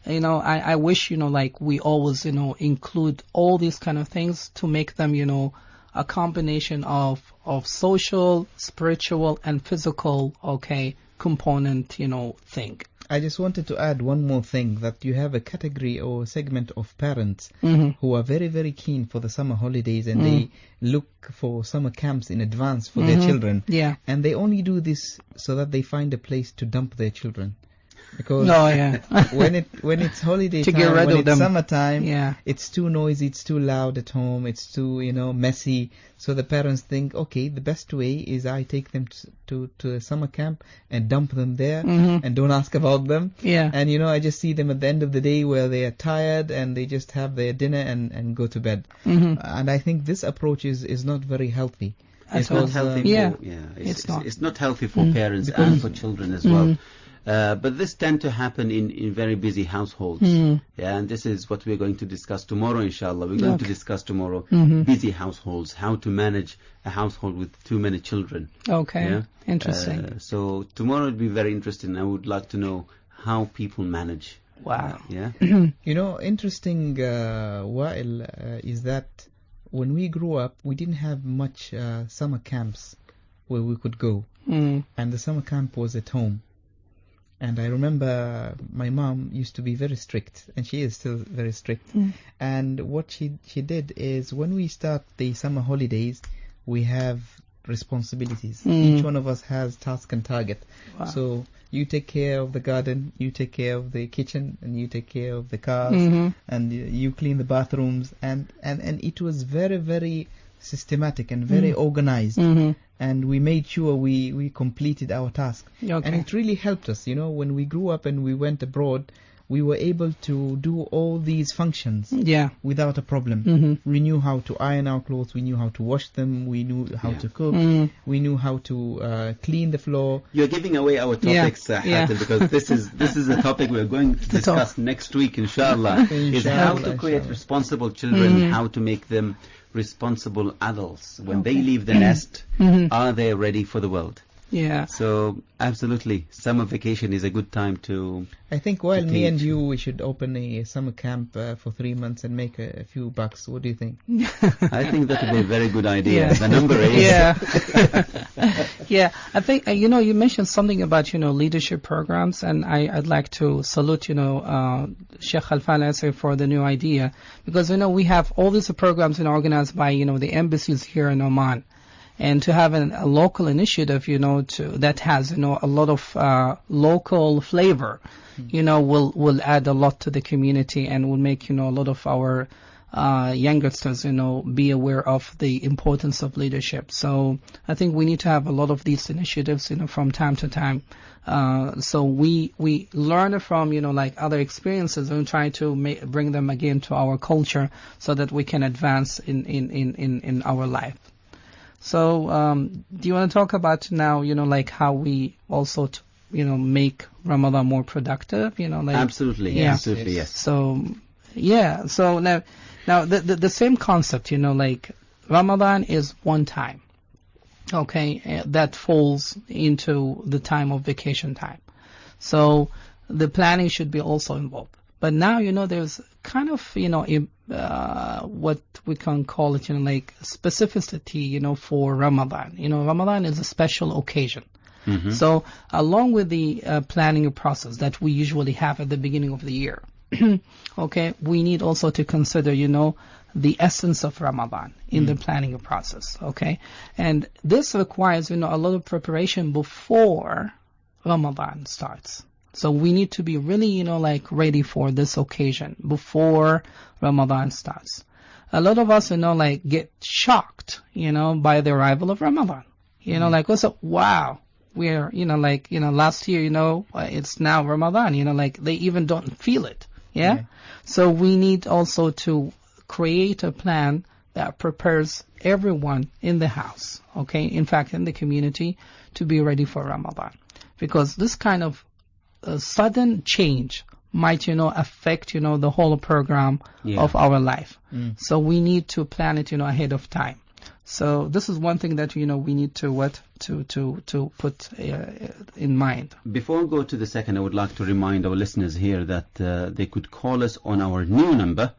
I wish, like we always, include all these kind of things to make them, a combination of social, spiritual, and physical, okay, component, thing. I just wanted to add one more thing, that you have a category or segment of parents who are very, very keen for the summer holidays, and they look for summer camps in advance for their children. Yeah. And they only do this so that they find a place to dump their children. Because when it's holiday to time, get rid when of it's them. summertime, it's too noisy, it's too loud at home, it's too, messy. So the parents think, okay, the best way is I take them to a summer camp and dump them there and don't ask about them. Yeah. And, I just see them at the end of the day where they are tired and they just have their dinner and go to bed. And I think this approach is not very healthy. It's not healthy it's not healthy for parents and for children as well. But this tend to happen in very busy households. And this is what we're going to discuss tomorrow, inshallah. We're going to discuss tomorrow busy households, how to manage a household with too many children. Okay, interesting. So tomorrow will be very interesting. I would like to know how people manage. Wow. Interesting, Wa'il, is that when we grew up, we didn't have much summer camps where we could go. And the summer camp was at home. And I remember my mom used to be very strict, and she is still very strict. And what she did is, when we start the summer holidays, we have responsibilities. Each one of us has task and target. Wow. So you take care of the garden, you take care of the kitchen, and you take care of the cars, and you clean the bathrooms. And it was very, very systematic and very organized. And we made sure we completed our task. Okay. And it really helped us, when we grew up and we went abroad, we were able to do all these functions without a problem. We knew how to iron our clothes, we knew how to wash them, we knew how to cook, we knew how to clean the floor. You're giving away our topics, Hatem, because this is a topic we're going to discuss next week, inshallah. Is how to create responsible children, how to make them responsible adults. When they leave the nest, are they ready for the world? Yeah. So, absolutely, summer vacation is a good time to... I think while me and you, we should open a summer camp for 3 months and make a few bucks. What do you think? I think that would be a very good idea. The number is... Yeah. I think, you mentioned something about, leadership programs, and I'd like to salute, Sheikh Al-Falasi for the new idea. Because, we have all these programs organized by, the embassies here in Oman. And to have a local initiative, that has, a lot of local flavor, will add a lot to the community and will make, a lot of our youngsters, be aware of the importance of leadership. So I think we need to have a lot of these initiatives, from time to time. So we learn from, like other experiences and try to bring them again to our culture so that we can advance in our life. So, do you want to talk about now, like how we also, make Ramadan more productive, Absolutely, absolutely, yes. So, so now the same concept, like Ramadan is one time, okay, that falls into the time of vacation time. So, the planning should be also involved. But now, there's kind of, what we can call it, like specificity, for Ramadan. Ramadan is a special occasion. So along with the planning process that we usually have at the beginning of the year, okay, we need also to consider, the essence of Ramadan in the planning process, okay? And this requires, a lot of preparation before Ramadan starts. So we need to be really, ready for this occasion before Ramadan starts. A lot of us, get shocked, by the arrival of Ramadan. Wow, we're, last year, it's now Ramadan, they even don't feel it. Yeah. So we need also to create a plan that prepares everyone in the house, okay, in fact, in the community, to be ready for Ramadan. Because this kind of a sudden change might, affect, the whole program of our life. So we need to plan it, ahead of time. So this is one thing that, we need to put in mind. Before we go to the second, I would like to remind our listeners here that they could call us on our new number,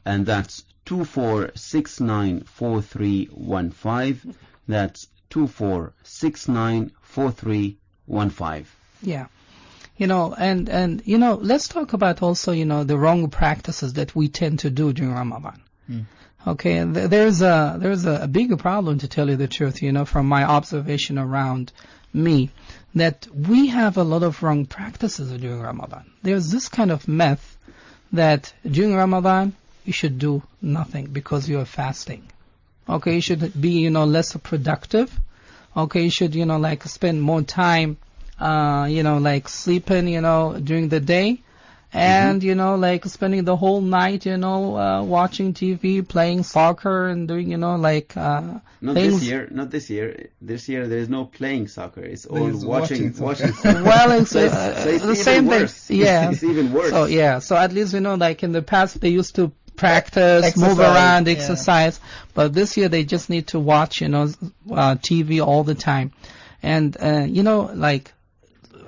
and that's 24694315. That's 24694315. Yeah. Let's talk about also, the wrong practices that we tend to do during Ramadan. Okay, and there's a bigger problem, to tell you the truth, from my observation around me, that we have a lot of wrong practices during Ramadan. There's this kind of myth that during Ramadan you should do nothing because you are fasting. Okay, you should be, less productive. Okay, you should, spend more time, sleeping, during the day. And, spending the whole night, watching TV, playing soccer and doing, Not things. this year. This year there is no playing soccer. It's all watching soccer. Well, it's, it's the same thing. Yeah. It's even worse. So at least, in the past they used to practice, exercise, move around, exercise. But this year they just need to watch, TV all the time. And,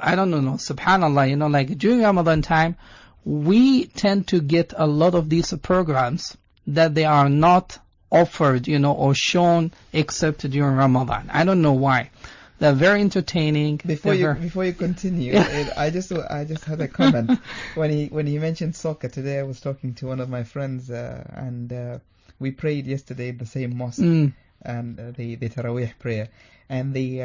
I don't know, subhanAllah, during Ramadan time, we tend to get a lot of these programs that they are not offered, or shown except during Ramadan. I don't know why. They're very entertaining. Before you continue, I just had a comment. When he mentioned soccer today, I was talking to one of my friends, and we prayed yesterday in the same mosque, and the Taraweeh prayer. And the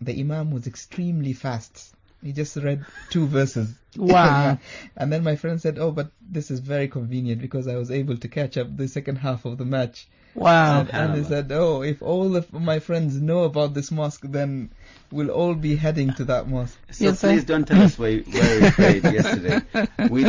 Imam was extremely fast. He just read 2 verses. Wow. And then my friend said, "Oh, but this is very convenient because I was able to catch up the second half of the match." Wow. And he said, "Oh, if all of my friends know about this mosque, then we'll all be heading to that mosque." So yes, please don't tell us where we prayed yesterday. We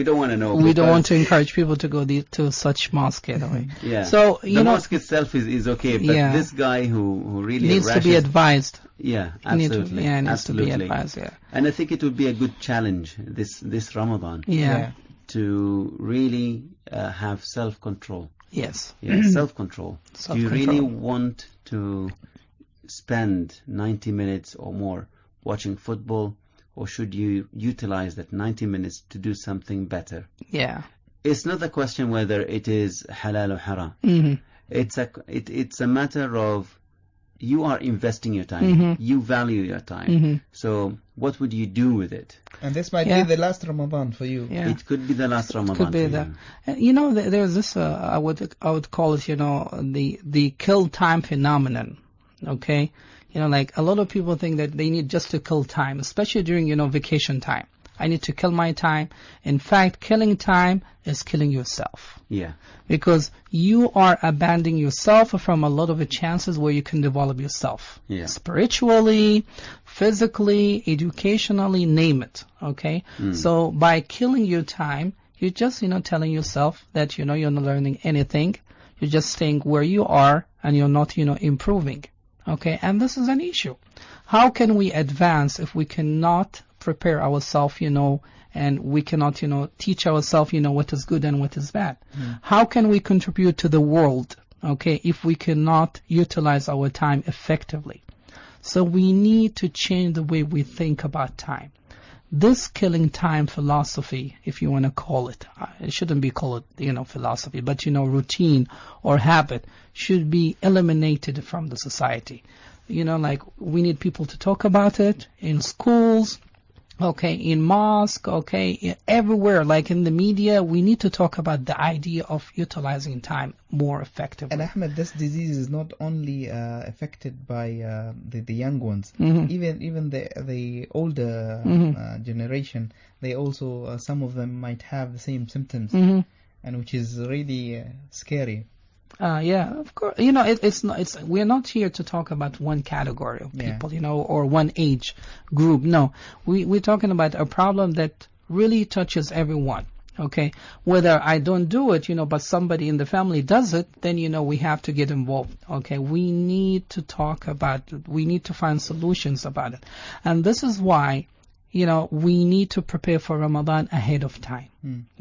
don't want to know. We don't want to encourage people to go to such mosque anyway. Yeah. So the mosque itself is okay, but this guy who really needs to be advised. Yeah, absolutely. Needs to be advised. Yeah. And I think it would be a good challenge this Ramadan. Yeah. To really have self-control. Yes. Yeah, self-control. Do you really want to spend 90 minutes or more watching football, or should you utilize that 90 minutes to do something better? Yeah. It's not a question whether it is halal or haram. It's a matter of you are investing your time. You value your time. So what would you do with it? And this might be the last Ramadan for you. Yeah. It could be the last Ramadan for you. There's this, I would call it, the kill time phenomenon. Okay? A lot of people think that they need just to kill time, especially during, vacation time. I need to kill my time. In fact, killing time is killing yourself. Yeah. Because you are abandoning yourself from a lot of the chances where you can develop yourself. Yeah. Spiritually, physically, educationally, name it. Okay? So by killing your time, you're just, telling yourself that, you're not learning anything. You're just staying where you are and you're not, improving. Okay? And this is an issue. How can we advance if we cannot prepare ourselves, and we cannot, teach ourselves, what is good and what is bad? How can we contribute to the world, okay, if we cannot utilize our time effectively? So we need to change the way we think about time. This killing time philosophy, if you want to call it shouldn't be called, philosophy, but, routine or habit should be eliminated from the society. We need people to talk about it in schools, okay, in mosque, okay, everywhere, like in the media. We need to talk about the idea of utilizing time more effectively. And Ahmed, this disease is not only affected by the young ones. Even the older generation, they also, some of them might have the same symptoms, and which is really scary. Yeah, of course. We're not here to talk about one category of people, or one age group. No, we're talking about a problem that really touches everyone. Okay, whether I don't do it, but somebody in the family does it, then, we have to get involved. Okay, we need to talk about it. We need to find solutions about it. And this is why we need to prepare for Ramadan ahead of time.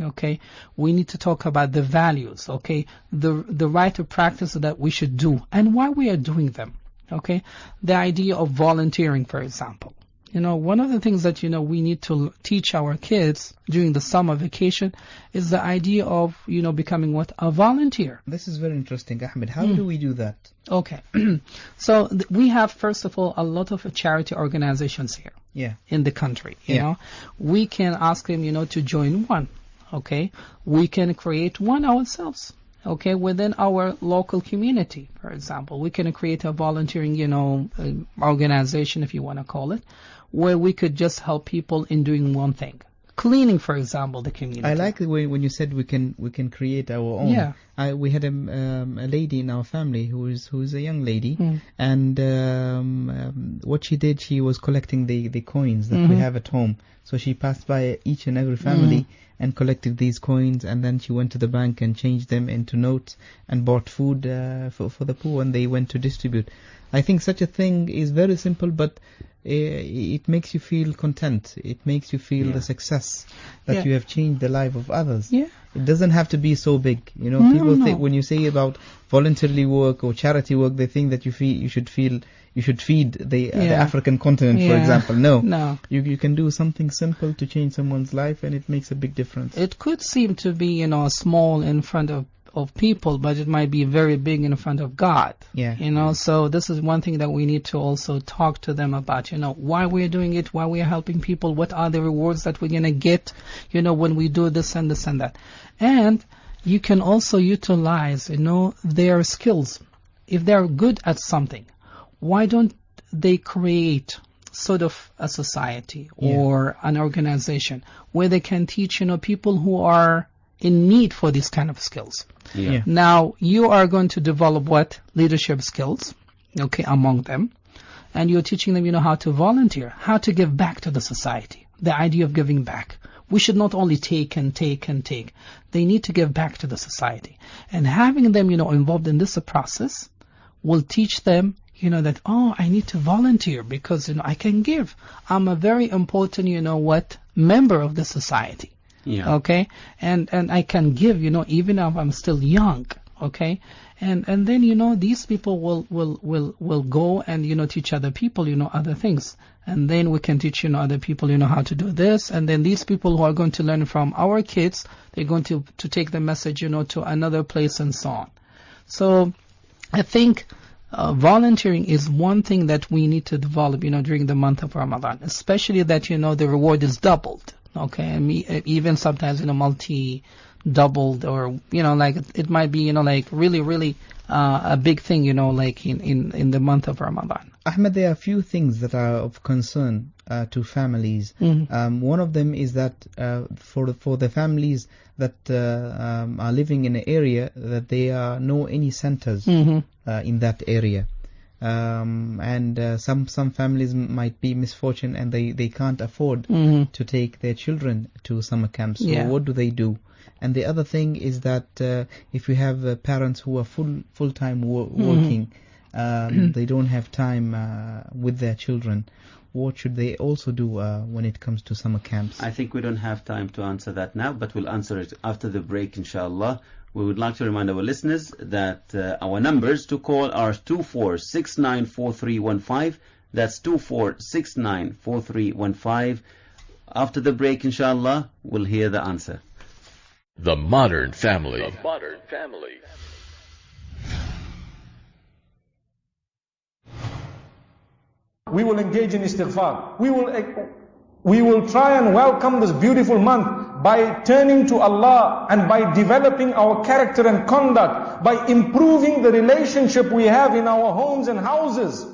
Okay, we need to talk about the values. Okay, the right of practice that we should do and why we are doing them. Okay, the idea of volunteering, for example. One of the things that we need to teach our kids during the summer vacation is the idea of becoming what? A volunteer. This is very interesting, Ahmed. How do we do that? Okay, so we have, first of all, a lot of charity organizations here. In the country, we can ask them, to join one. Okay, we can create one ourselves. Okay, within our local community, for example, we can create a volunteering, organization, if you want to call it, where we could just help people in doing one thing. Cleaning, for example, the community. I like the way when you said we can create our own. Yeah. We had a lady in our family who is a young lady, and what she did, she was collecting the coins that we have at home. So she passed by each and every family and collected these coins, and then she went to the bank and changed them into notes and bought food for the poor, and they went to distribute. I think such a thing is very simple, but it makes you feel content. It makes you feel the success that you have changed the life of others. Yeah. It doesn't have to be so big. People think when you say about voluntary work or charity work, they think that you should feed the African continent, for example. No. You can do something simple to change someone's life, and it makes a big difference. It could seem to be, small in front of people, but it might be very big in front of God. So this is one thing that we need to also talk to them about, why we're doing it, why we're helping people, what are the rewards that we're going to get, when we do this and this and that. And you can also utilize, their skills. If they're good at something, why don't they create sort of a society or an organization where they can teach, people who are in need for these kind of skills. Now, you are going to develop what? Leadership skills, among them. And you're teaching them, how to volunteer, how to give back to the society. The idea of giving back. We should not only take and take and take. They need to give back to the society. And having them, involved in this process will teach them, that, I need to volunteer because, I can give. I'm a very important, member of the society. Okay, and I can give, even if I'm still young. Okay, and then these people will go and teach other people other things, and then we can teach other people how to do this, and then these people who are going to learn from our kids, they're going to take the message to another place and so on. So I think volunteering is one thing that we need to develop during the month of Ramadan, especially that the reward is doubled. Okay, and even sometimes multi-doubled, or it might be really a big thing in the month of Ramadan. Ahmed, there are a few things that are of concern to families. One of them is that for the families that are living in an area that there are no any centers in that area. And some families might be misfortune and they can't afford to take their children to summer camps. So what do? And the other thing is that if you have parents who are full-time working, they don't have time with their children. What should they also do when it comes to summer camps? I think we don't have time to answer that now, but we'll answer it after the break, inshallah. We would like to remind our listeners that our numbers to call are 24694315. That's 24694315. After the break, inshallah, we'll hear the answer. The Modern Family. The Modern Family. We will engage in istighfar. We will try and welcome this beautiful month by turning to Allah and by developing our character and conduct, by improving the relationship we have in our homes and houses.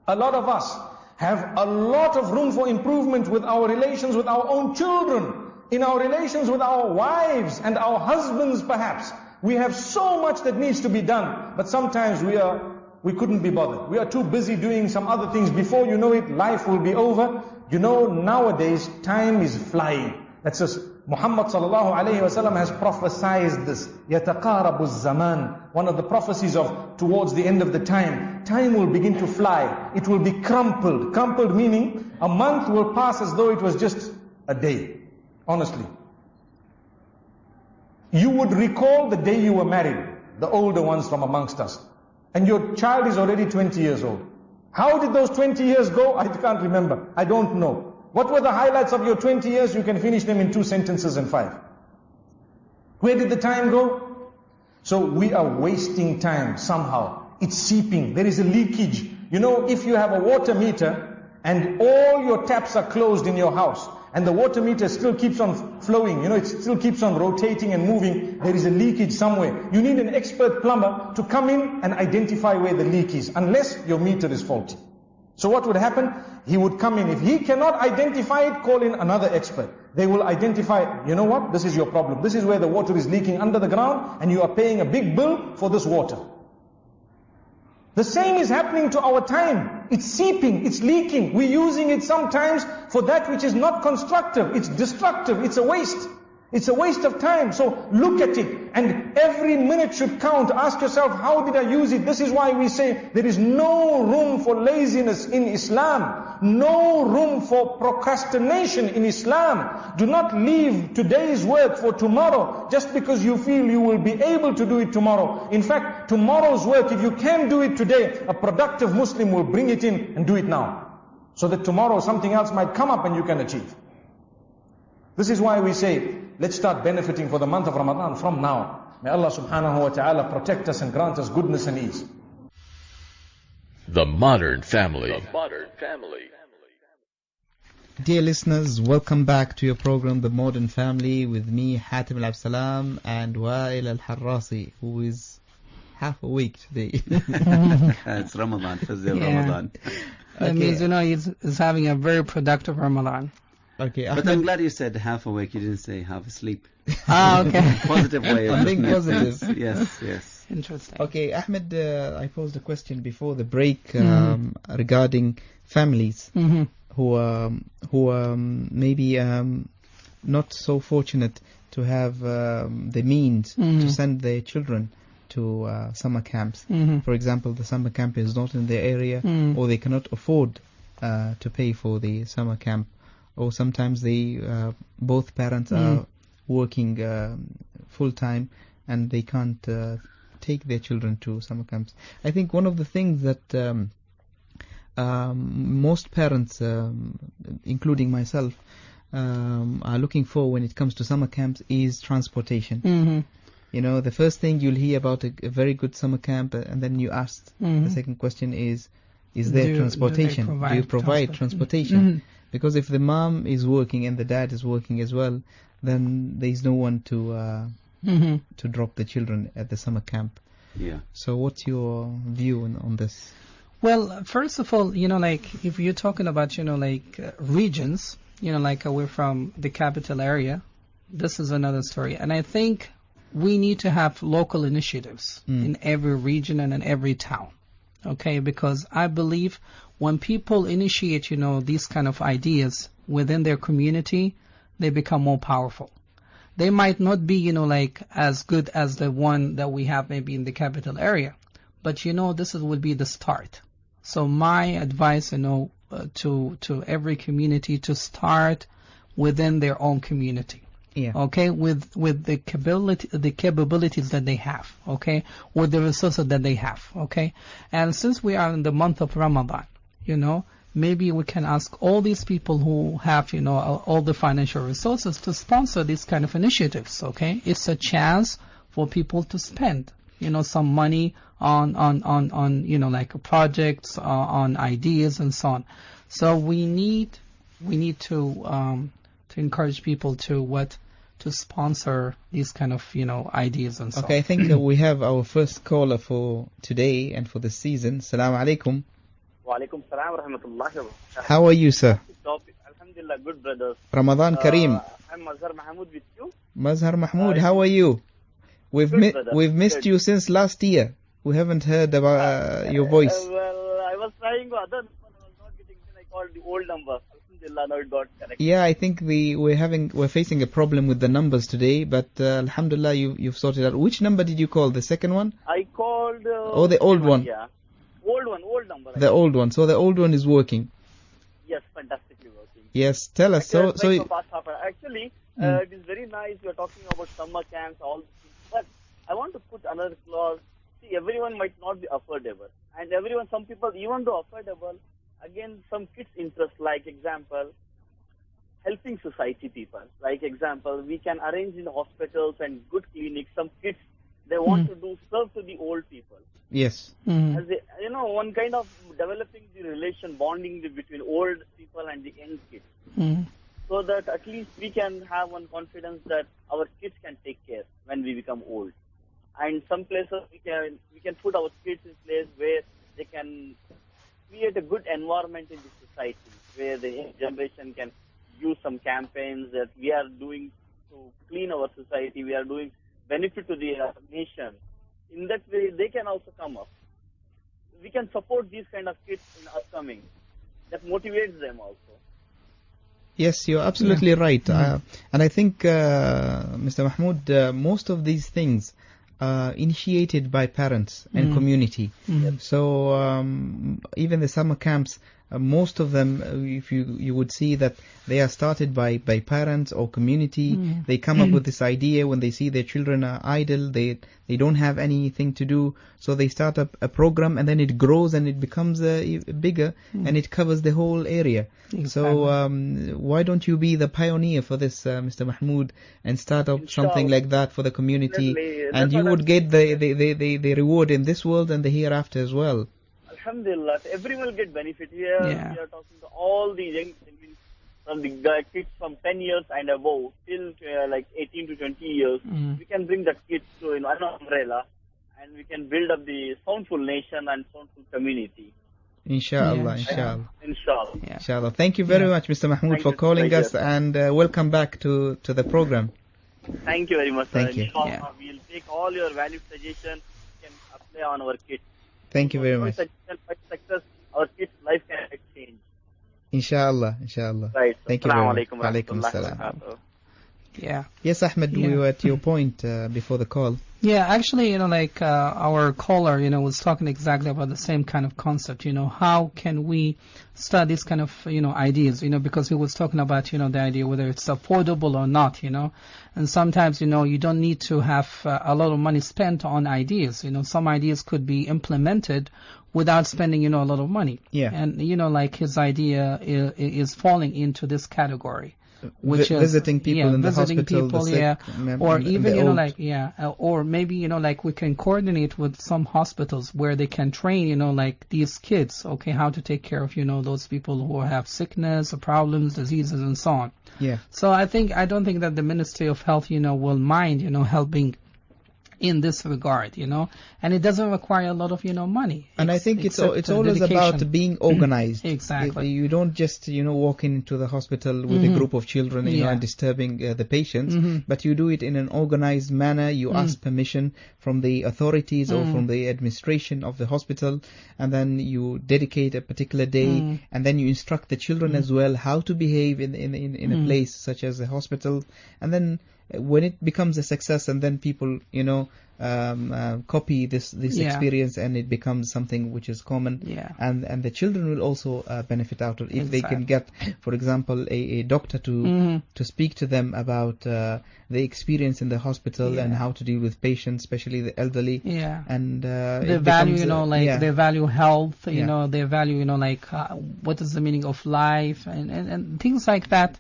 A lot of us have a lot of room for improvement with our relations with our own children, in our relations with our wives and our husbands perhaps. We have so much that needs to be done, but sometimes we couldn't be bothered. We are too busy doing some other things. Before you know it, life will be over. Nowadays, time is flying. That's just Muhammad sallallahu alayhi wasallam has prophesied this. يَتَقَارَبُ الزَّمَانِ. One of the prophecies of towards the end of the time. Time will begin to fly. It will be crumpled. Crumpled meaning a month will pass as though it was just a day. Honestly. You would recall the day you were married. The older ones from amongst us. And your child is already 20 years old. How did those 20 years go? I can't remember. I don't know. What were the highlights of your 20 years? You can finish them in 2 sentences and 5. Where did the time go? So we are wasting time somehow. It's seeping. There is a leakage. You know, if you have a water meter and all your taps are closed in your house and the water meter still keeps on flowing, you know, it still keeps on rotating and moving, there is a leakage somewhere. You need an expert plumber to come in and identify where the leak is, unless your meter is faulty. So what would happen? He would come in. If he cannot identify it, call in another expert. They will identify, you know what? This is your problem. This is where the water is leaking under the ground and you are paying a big bill for this water. The same is happening to our time. It's seeping, it's leaking. We're using it sometimes for that which is not constructive. It's destructive, it's a waste. It's a waste of time. So look at it. And every minute should count. Ask yourself, how did I use it? This is why we say there is no room for laziness in Islam. No room for procrastination in Islam. Do not leave today's work for tomorrow just because you feel you will be able to do it tomorrow. In fact, tomorrow's work, if you can do it today, a productive Muslim will bring it in and do it now. So that tomorrow something else might come up and you can achieve. This is why we say, let's start benefiting for the month of Ramadan from now. May Allah subhanahu wa ta'ala protect us and grant us goodness and ease. The Modern Family. The Modern Family. Dear listeners, welcome back to your program, The Modern Family, with me, Hatim Al-Absalam, and Wa'il Al-Harrasi, who is half awake today. It's Ramadan, first day of Ramadan. That means, you know, he's having a very productive Ramadan. Okay, But I'm glad you said half awake, you didn't say half asleep. Ah, okay. Positive way of Being positive. Yes. Interesting. Okay, Ahmed, I posed a question before the break regarding families who are maybe not so fortunate to have the means to send their children to summer camps. For example, the summer camp is not in their area, or they cannot afford to pay for the summer camp. Or sometimes they both parents are working full time and they can't take their children to summer camps. I think one of the things that most parents, including myself, are looking for when it comes to summer camps is transportation. You know, the first thing you'll hear about a very good summer camp, and then you ask the second question is there transportation? Do you provide transportation? Because if the mom is working and the dad is working as well, then there is no one to drop the children at the summer camp. Yeah. So what's your view on this? Well, first of all, you know, like if you're talking about, you know, like regions, you know, like we're from the capital area, this is another story. And I think we need to have local initiatives in every region and in every town. Okay, because I believe when people initiate, you know, these kind of ideas within their community, they become more powerful. They might not be, you know, like as good as the one that we have maybe in the capital area, but you know, this would be the start. So my advice, you know, to every community to start within their own community. Yeah. Okay, with the capabilities that they have, okay, with the resources that they have, okay. And since we are in the month of Ramadan, you know, maybe we can ask all these people who have, you know, all the financial resources to sponsor these kind of initiatives, okay. It's a chance for people to spend, you know, some money on you know, like projects, on ideas and so on. So we need to encourage people to sponsor these kind of, you know, ideas and so on. Okay, I think we have our first caller for today and for the season. Assalamu alaikum. Wa alaikum salam wa rahmatullahi wa barakatuh. How are you, sir? Alhamdulillah, good brothers. Ramadan Kareem. I'm Mazhar Mahmoud with you. Mazhar Mahmoud, how are you? We've missed you since last year. We haven't heard about your voice. Well, I was trying other number, I was not getting in. I called the old number. Alhamdulillah, now it got connected. Yeah, I think we're facing a problem with the numbers today, but alhamdulillah, you've sorted out. Which number did you call? The second one? I called... The old one. Yeah. Old number. The old one. So the old one is working. Yes, fantastically working. Yes, tell us. Actually, it is very nice you're talking about summer camps, all these things. But I want to put another clause. See, everyone might not be affordable. And some people, even though affordable, again, some kids' interest, like example, helping society people. Like example, we can arrange in hospitals and good clinics. Some kids, they want to serve to the old people. Yes. As they, one kind of developing the bonding between old people and the young kids. So that at least we can have one confidence that our kids can take care when we become old. And some places we can put our kids in place where they can create a good environment in the society, where the young generation can use some campaigns that we are doing to clean our society, we are doing benefit to the nation. In that way, they can also come up. We can support these kind of kids in upcoming. That motivates them also. Yes, you're absolutely right. And I think, Mr. Mahmood, most of these things are initiated by parents and community. So even the summer camps, most of them, if you would see that they are started by parents or community. They come up with this idea when they see their children are idle, they don't have anything to do, so they start up a program, and then it grows and it becomes bigger, and it covers the whole area. Exactly. So why don't you be the pioneer for this, Mr. Mahmood, and start up something like that for the community, and you would get the reward in this world and the hereafter as well. Alhamdulillah, everyone will get benefit here. We are talking to all the young, from the kids from 10 years and above till like 18 to 20 years. We can bring the kids to an umbrella, and we can build up the soundful nation and soundful community. Inshallah. Inshallah. Thank you very much, Mr. Mahmood, for calling us, and welcome back to the program. Thank you very much, sir. Thank you. Inshallah, we'll take all your valued suggestions and apply on our kids. Thank you very much. Success, our kids' life can change. Inshallah. Right. Thank you very much. Alaikum assalam. Yeah. Yes, Ahmed, we were at your point before the call. Yeah, actually, our caller, was talking exactly about the same kind of concept, how can we start this kind of, ideas, because he was talking about, the idea whether it's affordable or not, and sometimes, you don't need to have a lot of money spent on ideas, some ideas could be implemented without spending, a lot of money. Yeah. And, his idea is falling into this category. Which is visiting people in the hospital, people, the sick, or even or maybe we can coordinate with some hospitals where they can train these kids, how to take care of those people who have sickness or problems, diseases, and so on. Yeah. So I don't think that the Ministry of Health will mind helping in this regard, and it doesn't require a lot of money. And I think it's always about being organized. Exactly. You don't just walk into the hospital with a group of children and disturbing the patients, but you do it in an organized manner. You ask permission from the authorities or from the administration of the hospital, and then you dedicate a particular day, and then you instruct the children as well how to behave in a place such as a hospital, and then when it becomes a success, and then people, copy this experience, and it becomes something which is common, and the children will also benefit out of it. If they can get, for example, a doctor to speak to them about the experience in the hospital and how to deal with patients, especially the elderly, and they value, they value health, they value, what is the meaning of life, and things like that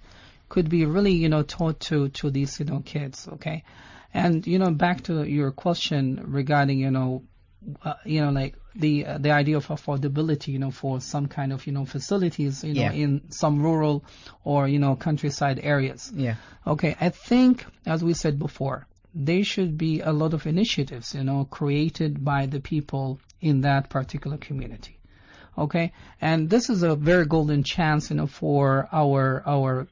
could be really, taught to these, kids, okay? And, back to your question regarding, the idea of affordability, for some kind of, facilities, in some rural or, countryside areas. Yeah. Okay, I think, as we said before, there should be a lot of initiatives, created by the people in that particular community. Okay, and this is a very golden chance, for our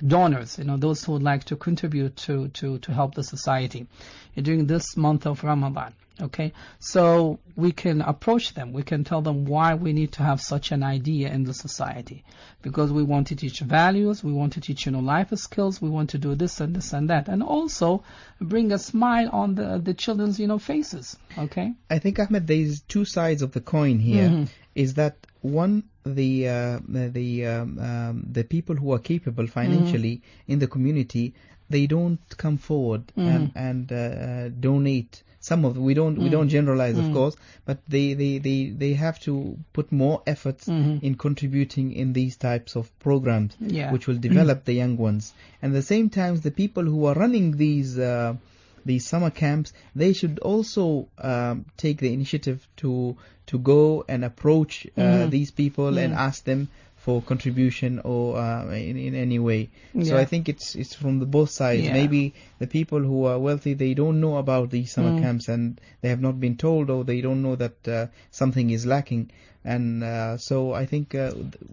donors, those who would like to contribute to help the society during this month of Ramadan. Okay, so we can approach them. We can tell them why we need to have such an idea in the society, because we want to teach values, we want to teach life skills, we want to do this and this and that, and also bring a smile on the children's faces. Okay, I think, Ahmed, there's two sides of the coin here. Is that one, the people who are capable financially in the community, they don't come forward and donate. Some of them, we don't generalize, of course, but they have to put more efforts in contributing in these types of programs, which will develop the young ones. And at the same time, the people who are running these summer camps, they should also take the initiative to go and approach these people and ask them for contribution or in any way. So I think it's from the both sides. Maybe the people who are wealthy, they don't know about these summer camps and they have not been told, or they don't know that something is lacking. And so I think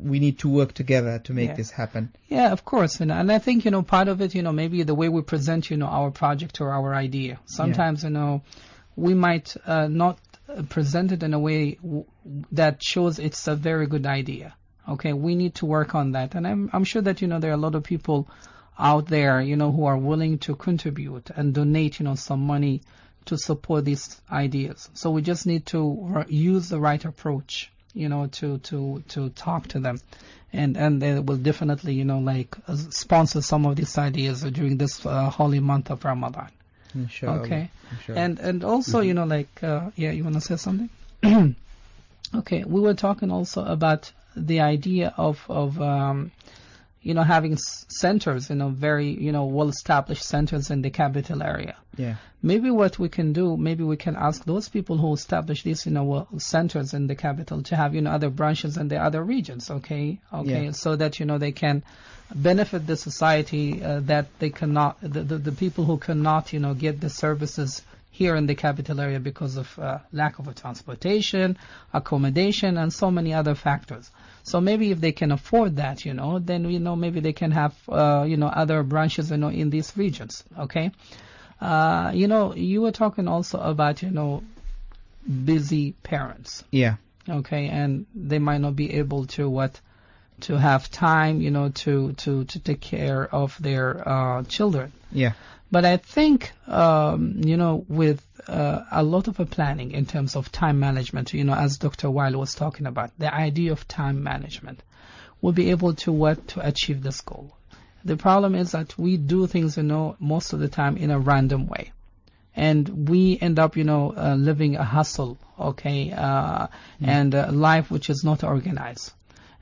we need to work together to make this happen. Yeah, of course. And I think, part of it, maybe the way we present, our project or our idea. Sometimes, we might not present it in a way that shows it's a very good idea. Okay, we need to work on that. And I'm sure that, there are a lot of people out there, who are willing to contribute and donate, some money to support these ideas. So we just need to use the right approach, to talk to them. And they will definitely, sponsor some of these ideas during this holy month of Ramadan. Inshallah. Okay. Inshallah. And also, you want to say something? Okay, we were talking also about the idea of having centers, very, well-established centers in the capital area. Yeah. Maybe what we can do, maybe we can ask those people who establish these, centers in the capital to have, other branches in the other regions, okay? So that, they can benefit the society that they cannot, the people who cannot, get the services here in the capital area because of lack of transportation, accommodation, and so many other factors. So maybe if they can afford that, then, maybe they can have, other branches, in these regions, okay? You were talking also about, busy parents. Yeah. Okay, and they might not be able to have time, to take care of their children. Yeah. But I think, with a lot of planning in terms of time management, as Dr. Weil was talking about, the idea of time management, we'll be able to achieve this goal. The problem is that we do things, most of the time in a random way. And we end up, living a hustle, okay, and a life which is not organized.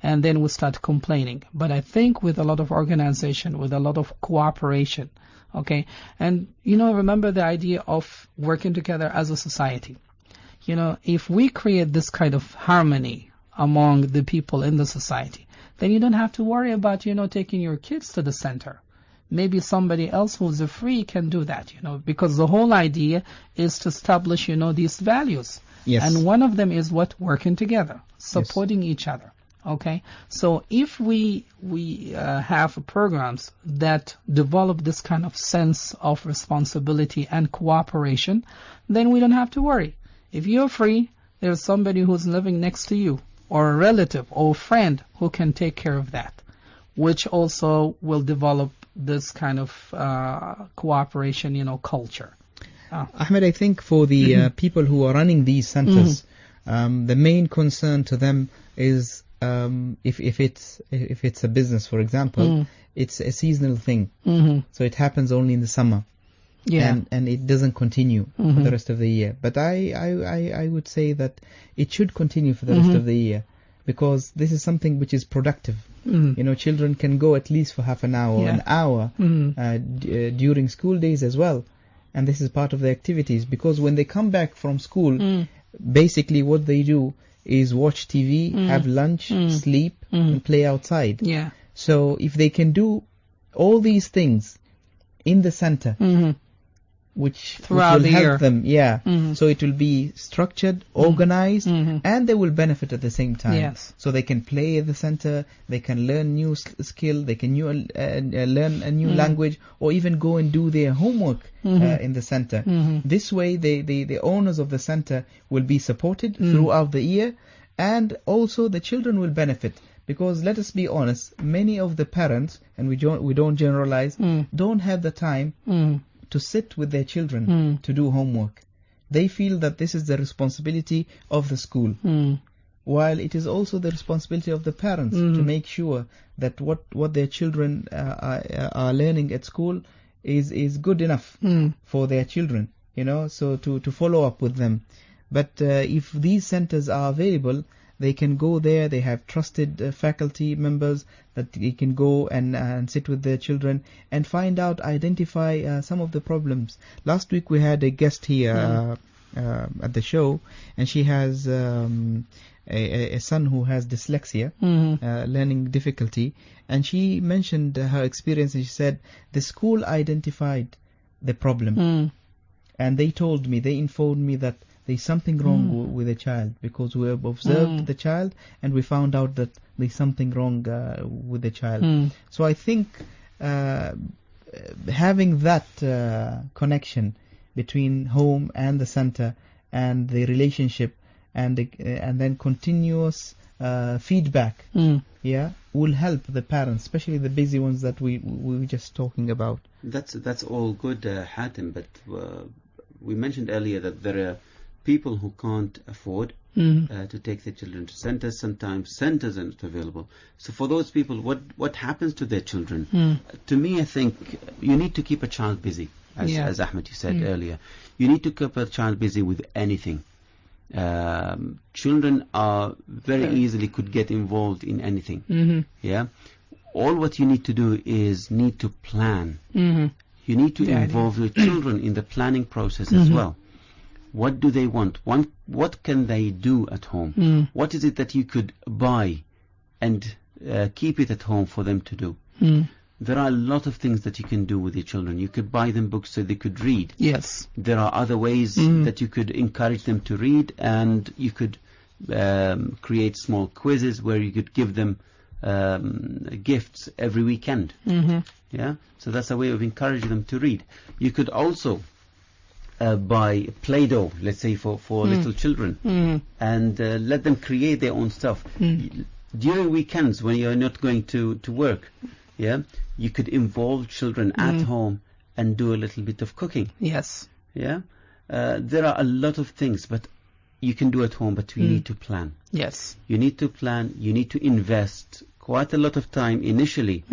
And then we start complaining. But I think with a lot of organization, with a lot of cooperation, okay, and remember the idea of working together as a society. If we create this kind of harmony among the people in the society, then you don't have to worry about, taking your kids to the center. Maybe somebody else who's free can do that, because the whole idea is to establish, these values. Yes. And one of them is working together, supporting each other. Okay, so if we have programs that develop this kind of sense of responsibility and cooperation, then we don't have to worry. If you're free, there's somebody who's living next to you, or a relative or a friend who can take care of that, which also will develop this kind of cooperation, culture. Ahmed, I think for the people who are running these centers, the main concern to them is if it's a business, for example, it's a seasonal thing. So it happens only in the summer. Yeah. And it doesn't continue for the rest of the year. But I would say that it should continue for the rest of the year, because this is something which is productive. Children can go at least for half an hour, an hour during school days as well. And this is part of the activities, because when they come back from school, basically what they do is watch TV, have lunch, sleep, and play outside. Yeah. So if they can do all these things in the center, which Throughout will the help year. them. Yeah. Mhm. So it will be structured, organized, Mhm. and they will benefit at the same time. Yes. So they can play at the center, they can learn new skill, they can learn a new language, or even go and do their homework in the center. This way, the owners of the center will be supported throughout the year, and also the children will benefit. Because let us be honest, many of the parents, and we don't generalize, don't have the time to sit with their children to do homework. They feel that this is the responsibility of the school, while it is also the responsibility of the parents to make sure that what their children are learning at school is good enough for their children, so to follow up with them. But if these centers are available, they can go there. They have trusted faculty members that they can go and sit with their children and find out, identify some of the problems. Last week we had a guest here at the show, and she has a son who has dyslexia, learning difficulty, and she mentioned her experience, and she said the school identified the problem, and they informed me that there's something wrong with the child, because we have observed the child and we found out that there's something wrong with the child. So I think having that connection between home and the center and the relationship and then continuous feedback, will help the parents, especially the busy ones that we were just talking about. That's all good, Hatim, but we mentioned earlier that there are people who can't afford to take their children to centers. Sometimes centers are not available. So for those people, what happens to their children? To me, I think you need to keep a child busy, as Ahmed, you said earlier. You need to keep a child busy with anything. Children are very easily could get involved in anything. Yeah. All what you need to do is need to plan. You need to involve your children in the planning process as well. What do they want? What can they do at home? What is it that you could buy and keep it at home for them to do? There are a lot of things that you can do with your children. You could buy them books so they could read. Yes. There are other ways that you could encourage them to read, and you could create small quizzes where you could give them gifts every weekend. Yeah. So that's a way of encouraging them to read. You could also buy Play-Doh, let's say for little children, and let them create their own stuff. During weekends when you're not going to work, you could involve children at home and do a little bit of cooking. Yes. Yeah. There are a lot of things, but you can do at home, but you need to plan. Yes. You need to plan, you need to invest quite a lot of time initially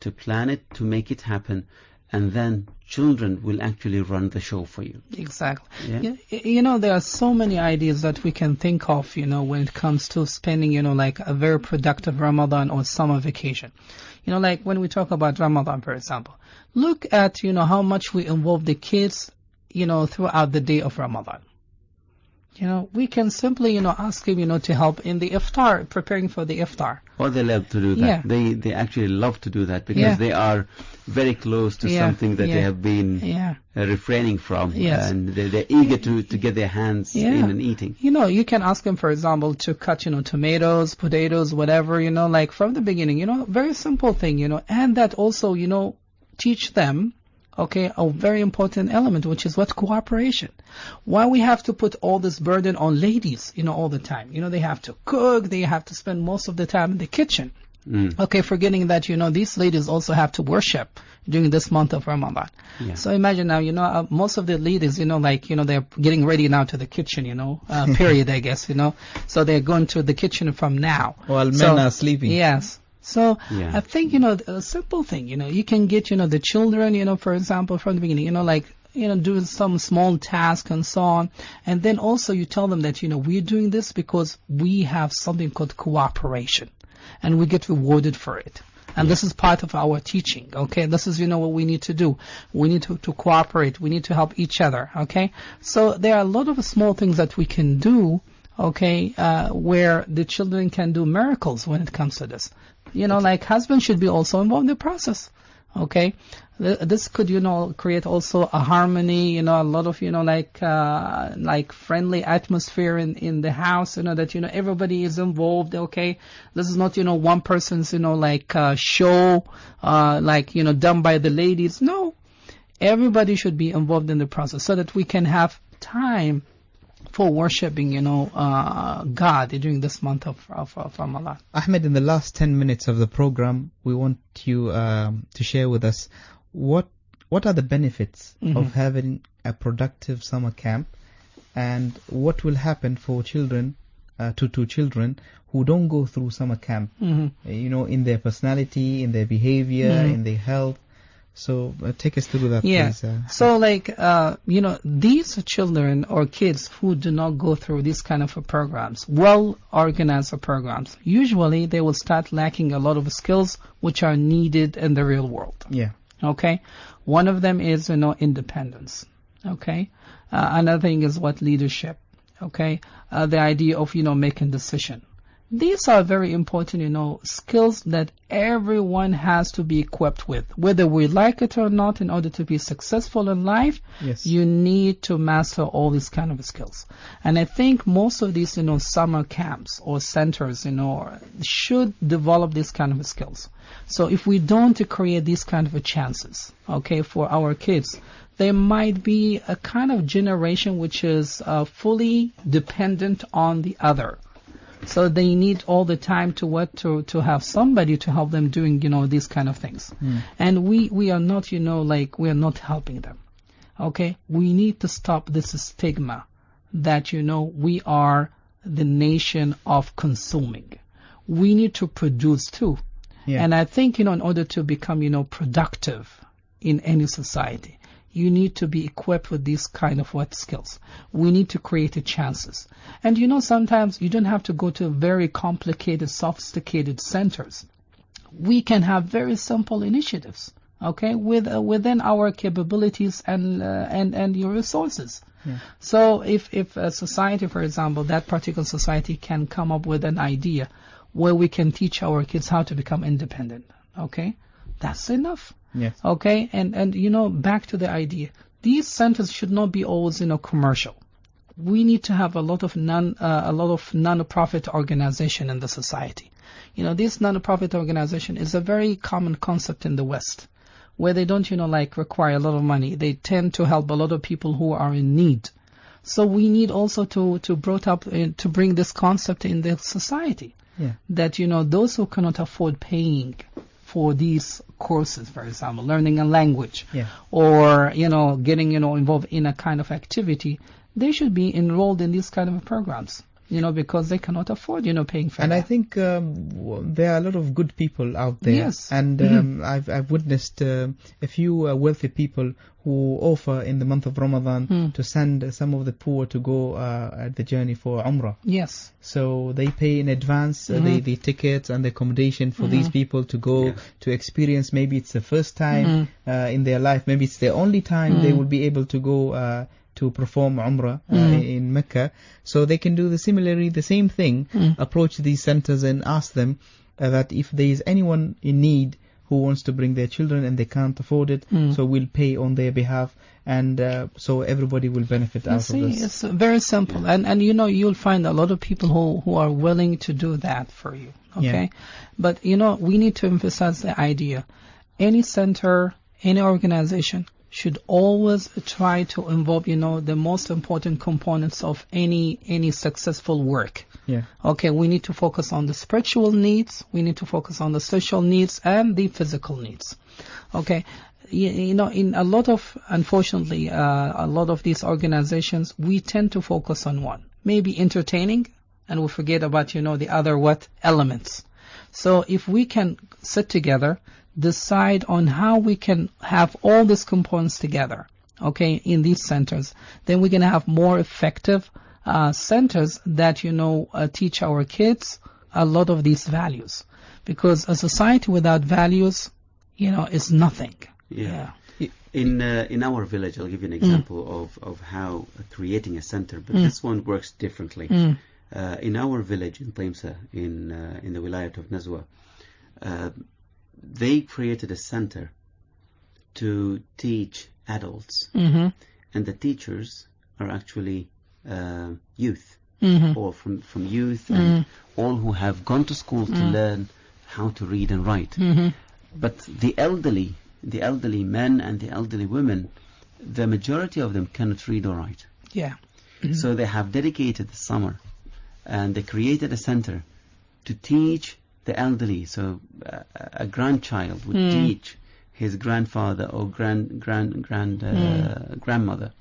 to plan it, to make it happen, and then children will actually run the show for you. Exactly. Yeah. There are so many ideas that we can think of, when it comes to spending, like a very productive Ramadan or summer vacation. Like when we talk about Ramadan, for example, look at, how much we involve the kids, throughout the day of Ramadan. We can simply, ask him, to help in the iftar, preparing for the iftar. Oh, they love to do that. Yeah. They actually love to do that because they are very close to something that they have been refraining from. Yes. And they're eager to get their hands in and eating. You can ask them, for example, to cut, tomatoes, potatoes, whatever, like from the beginning, very simple thing, and that also, teach them, a very important element, which is what? Cooperation. Why we have to put all this burden on ladies, all the time? They have to cook, they have to spend most of the time in the kitchen. Forgetting that, these ladies also have to worship during this month of Ramadan. Yeah. So imagine now, most of the ladies, they're getting ready now to the kitchen, period, I guess, So they're going to the kitchen from now. While men are sleeping. Yes. So I think, a simple thing, you can get, the children, for example, from the beginning, doing some small task and so on. And then also you tell them that, we're doing this because we have something called cooperation and we get rewarded for it. And this is part of our teaching, okay? This is, what we need to do. We need to cooperate. We need to help each other, okay? So there are a lot of small things that we can do, okay, where the children can do miracles when it comes to this. Like husband should be also involved in the process. Okay, this could, create also a harmony, a lot of, like friendly atmosphere in the house, that, everybody is involved. Okay, this is not, one person's, show, done by the ladies. No, everybody should be involved in the process so that we can have time for worshiping, God during this month of Ramadan. Ahmed, in the last 10 minutes of the program, we want you to share with us what are the benefits of having a productive summer camp, and what will happen for children, to children who don't go through summer camp, in their personality, in their behavior, in their health. So take us through that, please. So these children or kids who do not go through these kind of programs, well-organized programs, usually they will start lacking a lot of skills which are needed in the real world. Yeah. Okay. One of them is, independence. Okay. Another thing is leadership. Okay. The idea of, making decision. These are very important, skills that everyone has to be equipped with. Whether we like it or not, in order to be successful in life, yes, you need to master all these kind of skills. And I think most of these, summer camps or centers, should develop these kind of skills. So if we don't create these kind of chances, okay, for our kids, there might be a kind of generation which is fully dependent on the other. So they need all the time to have somebody to help them doing, these kind of things. And we are not, we are not helping them. Okay? We need to stop this stigma that, we are the nation of consuming. We need to produce too. Yeah. And I think, in order to become, productive in any society, you need to be equipped with these kind of skills. We need to create chances. And sometimes you don't have to go to very complicated, sophisticated centers. We can have very simple initiatives, okay, within our capabilities and your resources. Yeah. So if a society, for example, that particular society can come up with an idea where we can teach our kids how to become independent, okay, that's enough. Yes. Okay, and back to the idea, these centers should not be always commercial. We need to have a lot of non-profit organization in the society. This non-profit organization is a very common concept in the West, where they don't require a lot of money. They tend to help a lot of people who are in need. So we need also to bring this concept in the society. Yeah. That those who cannot afford paying for these courses, for example, learning a language, yeah, or getting involved in a kind of activity, they should be enrolled in these kind of programs, because they cannot afford paying for and that. I think there are a lot of good people out there. Yes. And I've witnessed a few wealthy people who offer in the month of Ramadan to send some of the poor to go at the journey for Umrah. Yes. So they pay in advance the tickets and the accommodation for these people to go to experience. Maybe it's the first time in their life. Maybe it's the only time they will be able to go to perform Umrah in Mecca. So they can do the same thing, approach these centers and ask them that if there is anyone in need who wants to bring their children and they can't afford it, so we'll pay on their behalf, and so everybody will benefit out of this. It's very simple, and you'll find a lot of people who are willing to do that for you. Okay, but we need to emphasize the idea: any center, any organization should always try to involve the most important components of any successful work. Yeah. Okay, we need to focus on the spiritual needs, we need to focus on the social needs and the physical needs. Okay, in a lot of, unfortunately, a lot of these organizations, we tend to focus on one, maybe entertaining, and we forget about the other elements. So if we can sit together, decide on how we can have all these components together, okay, in these centers, then we're going to have more effective centers that teach our kids a lot of these values, because a society without values is nothing. Yeah. In our village, I'll give you an example of how creating a center, but this one works differently. In our village in Taimsa, in the Wilayat of Nazwa, they created a center to teach adults, Mm-hmm. and the teachers are actually youth, Mm-hmm. or from youth, and all who have gone to school to learn how to read and write. Mm-hmm. But the elderly men and the elderly women, the majority of them cannot read or write. Yeah. So they have dedicated the summer, and they created a center to teach the elderly. So a grandchild would teach his grandfather or grandmother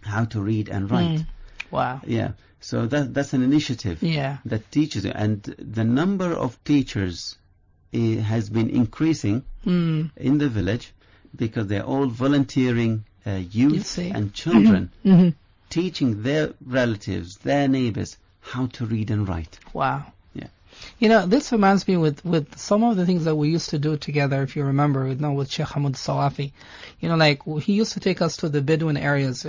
how to read and write. Wow. Yeah. So that's an initiative that teaches, and the number of teachers has been increasing in the village, because they're all volunteering youth and children, teaching their relatives, their neighbors, how to read and write. Wow. Yeah. You know, this reminds me with some of the things that we used to do together, if you remember, with Sheikh Hamad Sawafi. You know, like he used to take us to the Bedouin areas,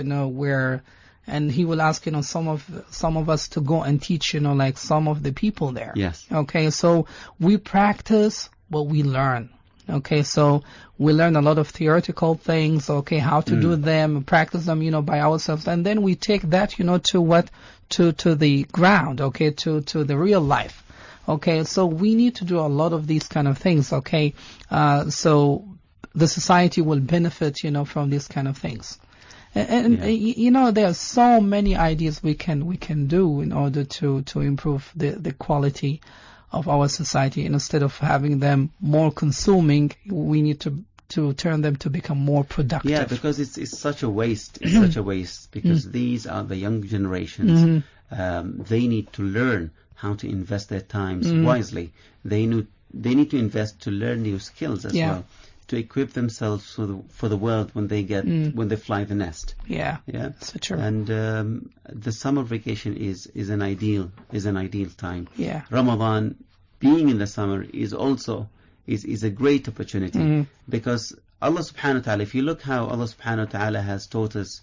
and he will ask, some of us to go and teach, like some of the people there. Yes. Okay, so we practice what we learn. Okay, so we learn a lot of theoretical things, okay, how to do them, practice them, by ourselves, and then we take that, to the ground, okay, to the real life. Okay, so we need to do a lot of these kind of things, okay, so the society will benefit, from these kind of things. And there are so many ideas we can do in order to improve the quality of our society. Instead of having them more consuming, we need to turn them to become more productive. Yeah, because it's such a waste. It's such a waste, because these are the young generations. They need to learn how to invest their times wisely. They need to invest to learn new skills as well, to equip themselves for the world when they fly the nest. Yeah. So true. And the summer vacation is an ideal time. Yeah. Ramadan, being in the summer, is also is a great opportunity, because Allah subhanahu wa ta'ala, if you look how Allah subhanahu wa ta'ala has taught us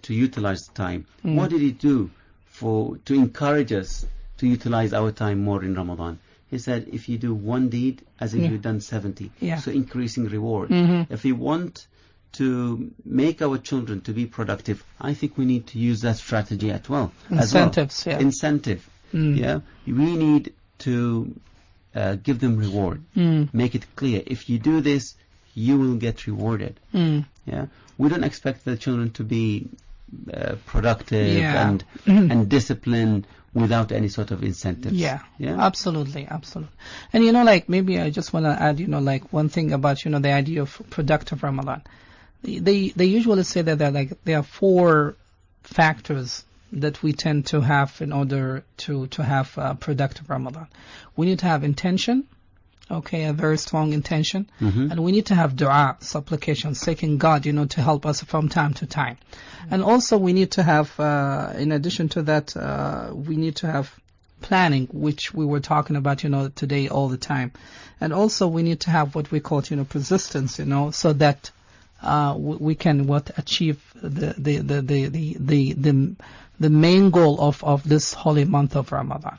to utilize the time, what did He do to encourage us to utilize our time more in Ramadan? He said, if you do one deed, as if you've done 70. So increasing reward. If we want to make our children to be productive, I think we need to use that strategy as well. Incentive. Yeah. We need to give them reward. Make it clear. If you do this, you will get rewarded. Yeah. We don't expect the children to be productive and disciplined without any sort of incentives. Yeah, absolutely. And maybe I just want to add, one thing about, the idea of productive Ramadan. They usually say that there are 4 factors that we tend to have in order to have a productive Ramadan. We need to have intention, okay, a very strong intention, and we need to have dua, supplication, seeking God, to help us from time to time. And also we need to have, in addition to that, we need to have planning, which we were talking about, today all the time. And also we need to have what we call, persistence, so that we can achieve the main goal of this holy month of Ramadan.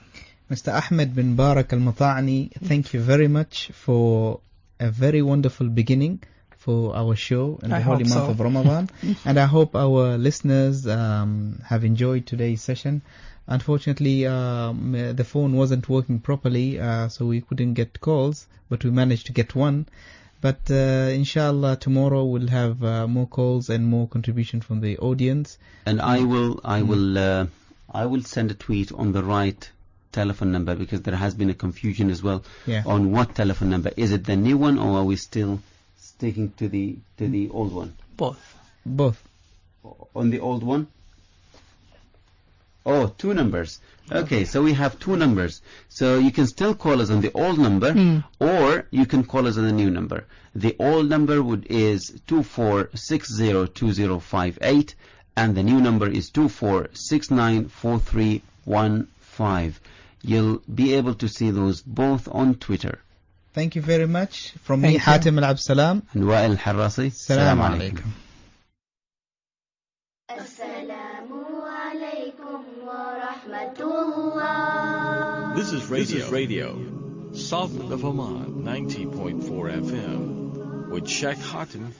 Mr. Ahmed bin Barak al-Mata'ni, thank you very much for a very wonderful beginning for our show in the holy month of Ramadan. And I hope our listeners have enjoyed today's session. Unfortunately, the phone wasn't working properly, so we couldn't get calls, but we managed to get one. But inshallah, tomorrow we'll have more calls and more contribution from the audience. And I will send a tweet on the right telephone number, because there has been a confusion as well on what telephone number. Is it the new one, or are we still sticking to the old one? Both. On the old one? Oh, 2 numbers. Okay, so we have 2 numbers. So you can still call us on the old number, or you can call us on the new number. The old number is 24602058, and the new number is 24694315. You'll be able to see those both on Twitter. Thank you very much. From me, Hatim Al-Absalam and Wa'il Harrasi. Assalamu alaikum. This is Radio, South of Oman, 90.4 FM. with Sheikh Hatim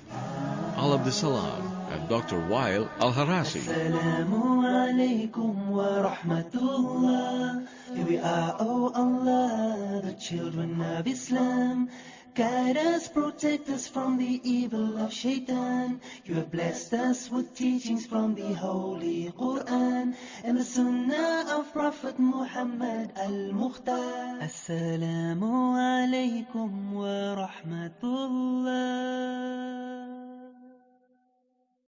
Al-Abdussalam and Dr. Wael Al-Harasi. Assalamu alaikum wa rahmatullah. Here we are, oh Allah, the children of Islam. Guide us, protect us from the evil of shaitan. You have blessed us with teachings from the Holy Quran and the Sunnah of Prophet Muhammad al-Mukhtar. Assalamu alaikum wa rahmatullah.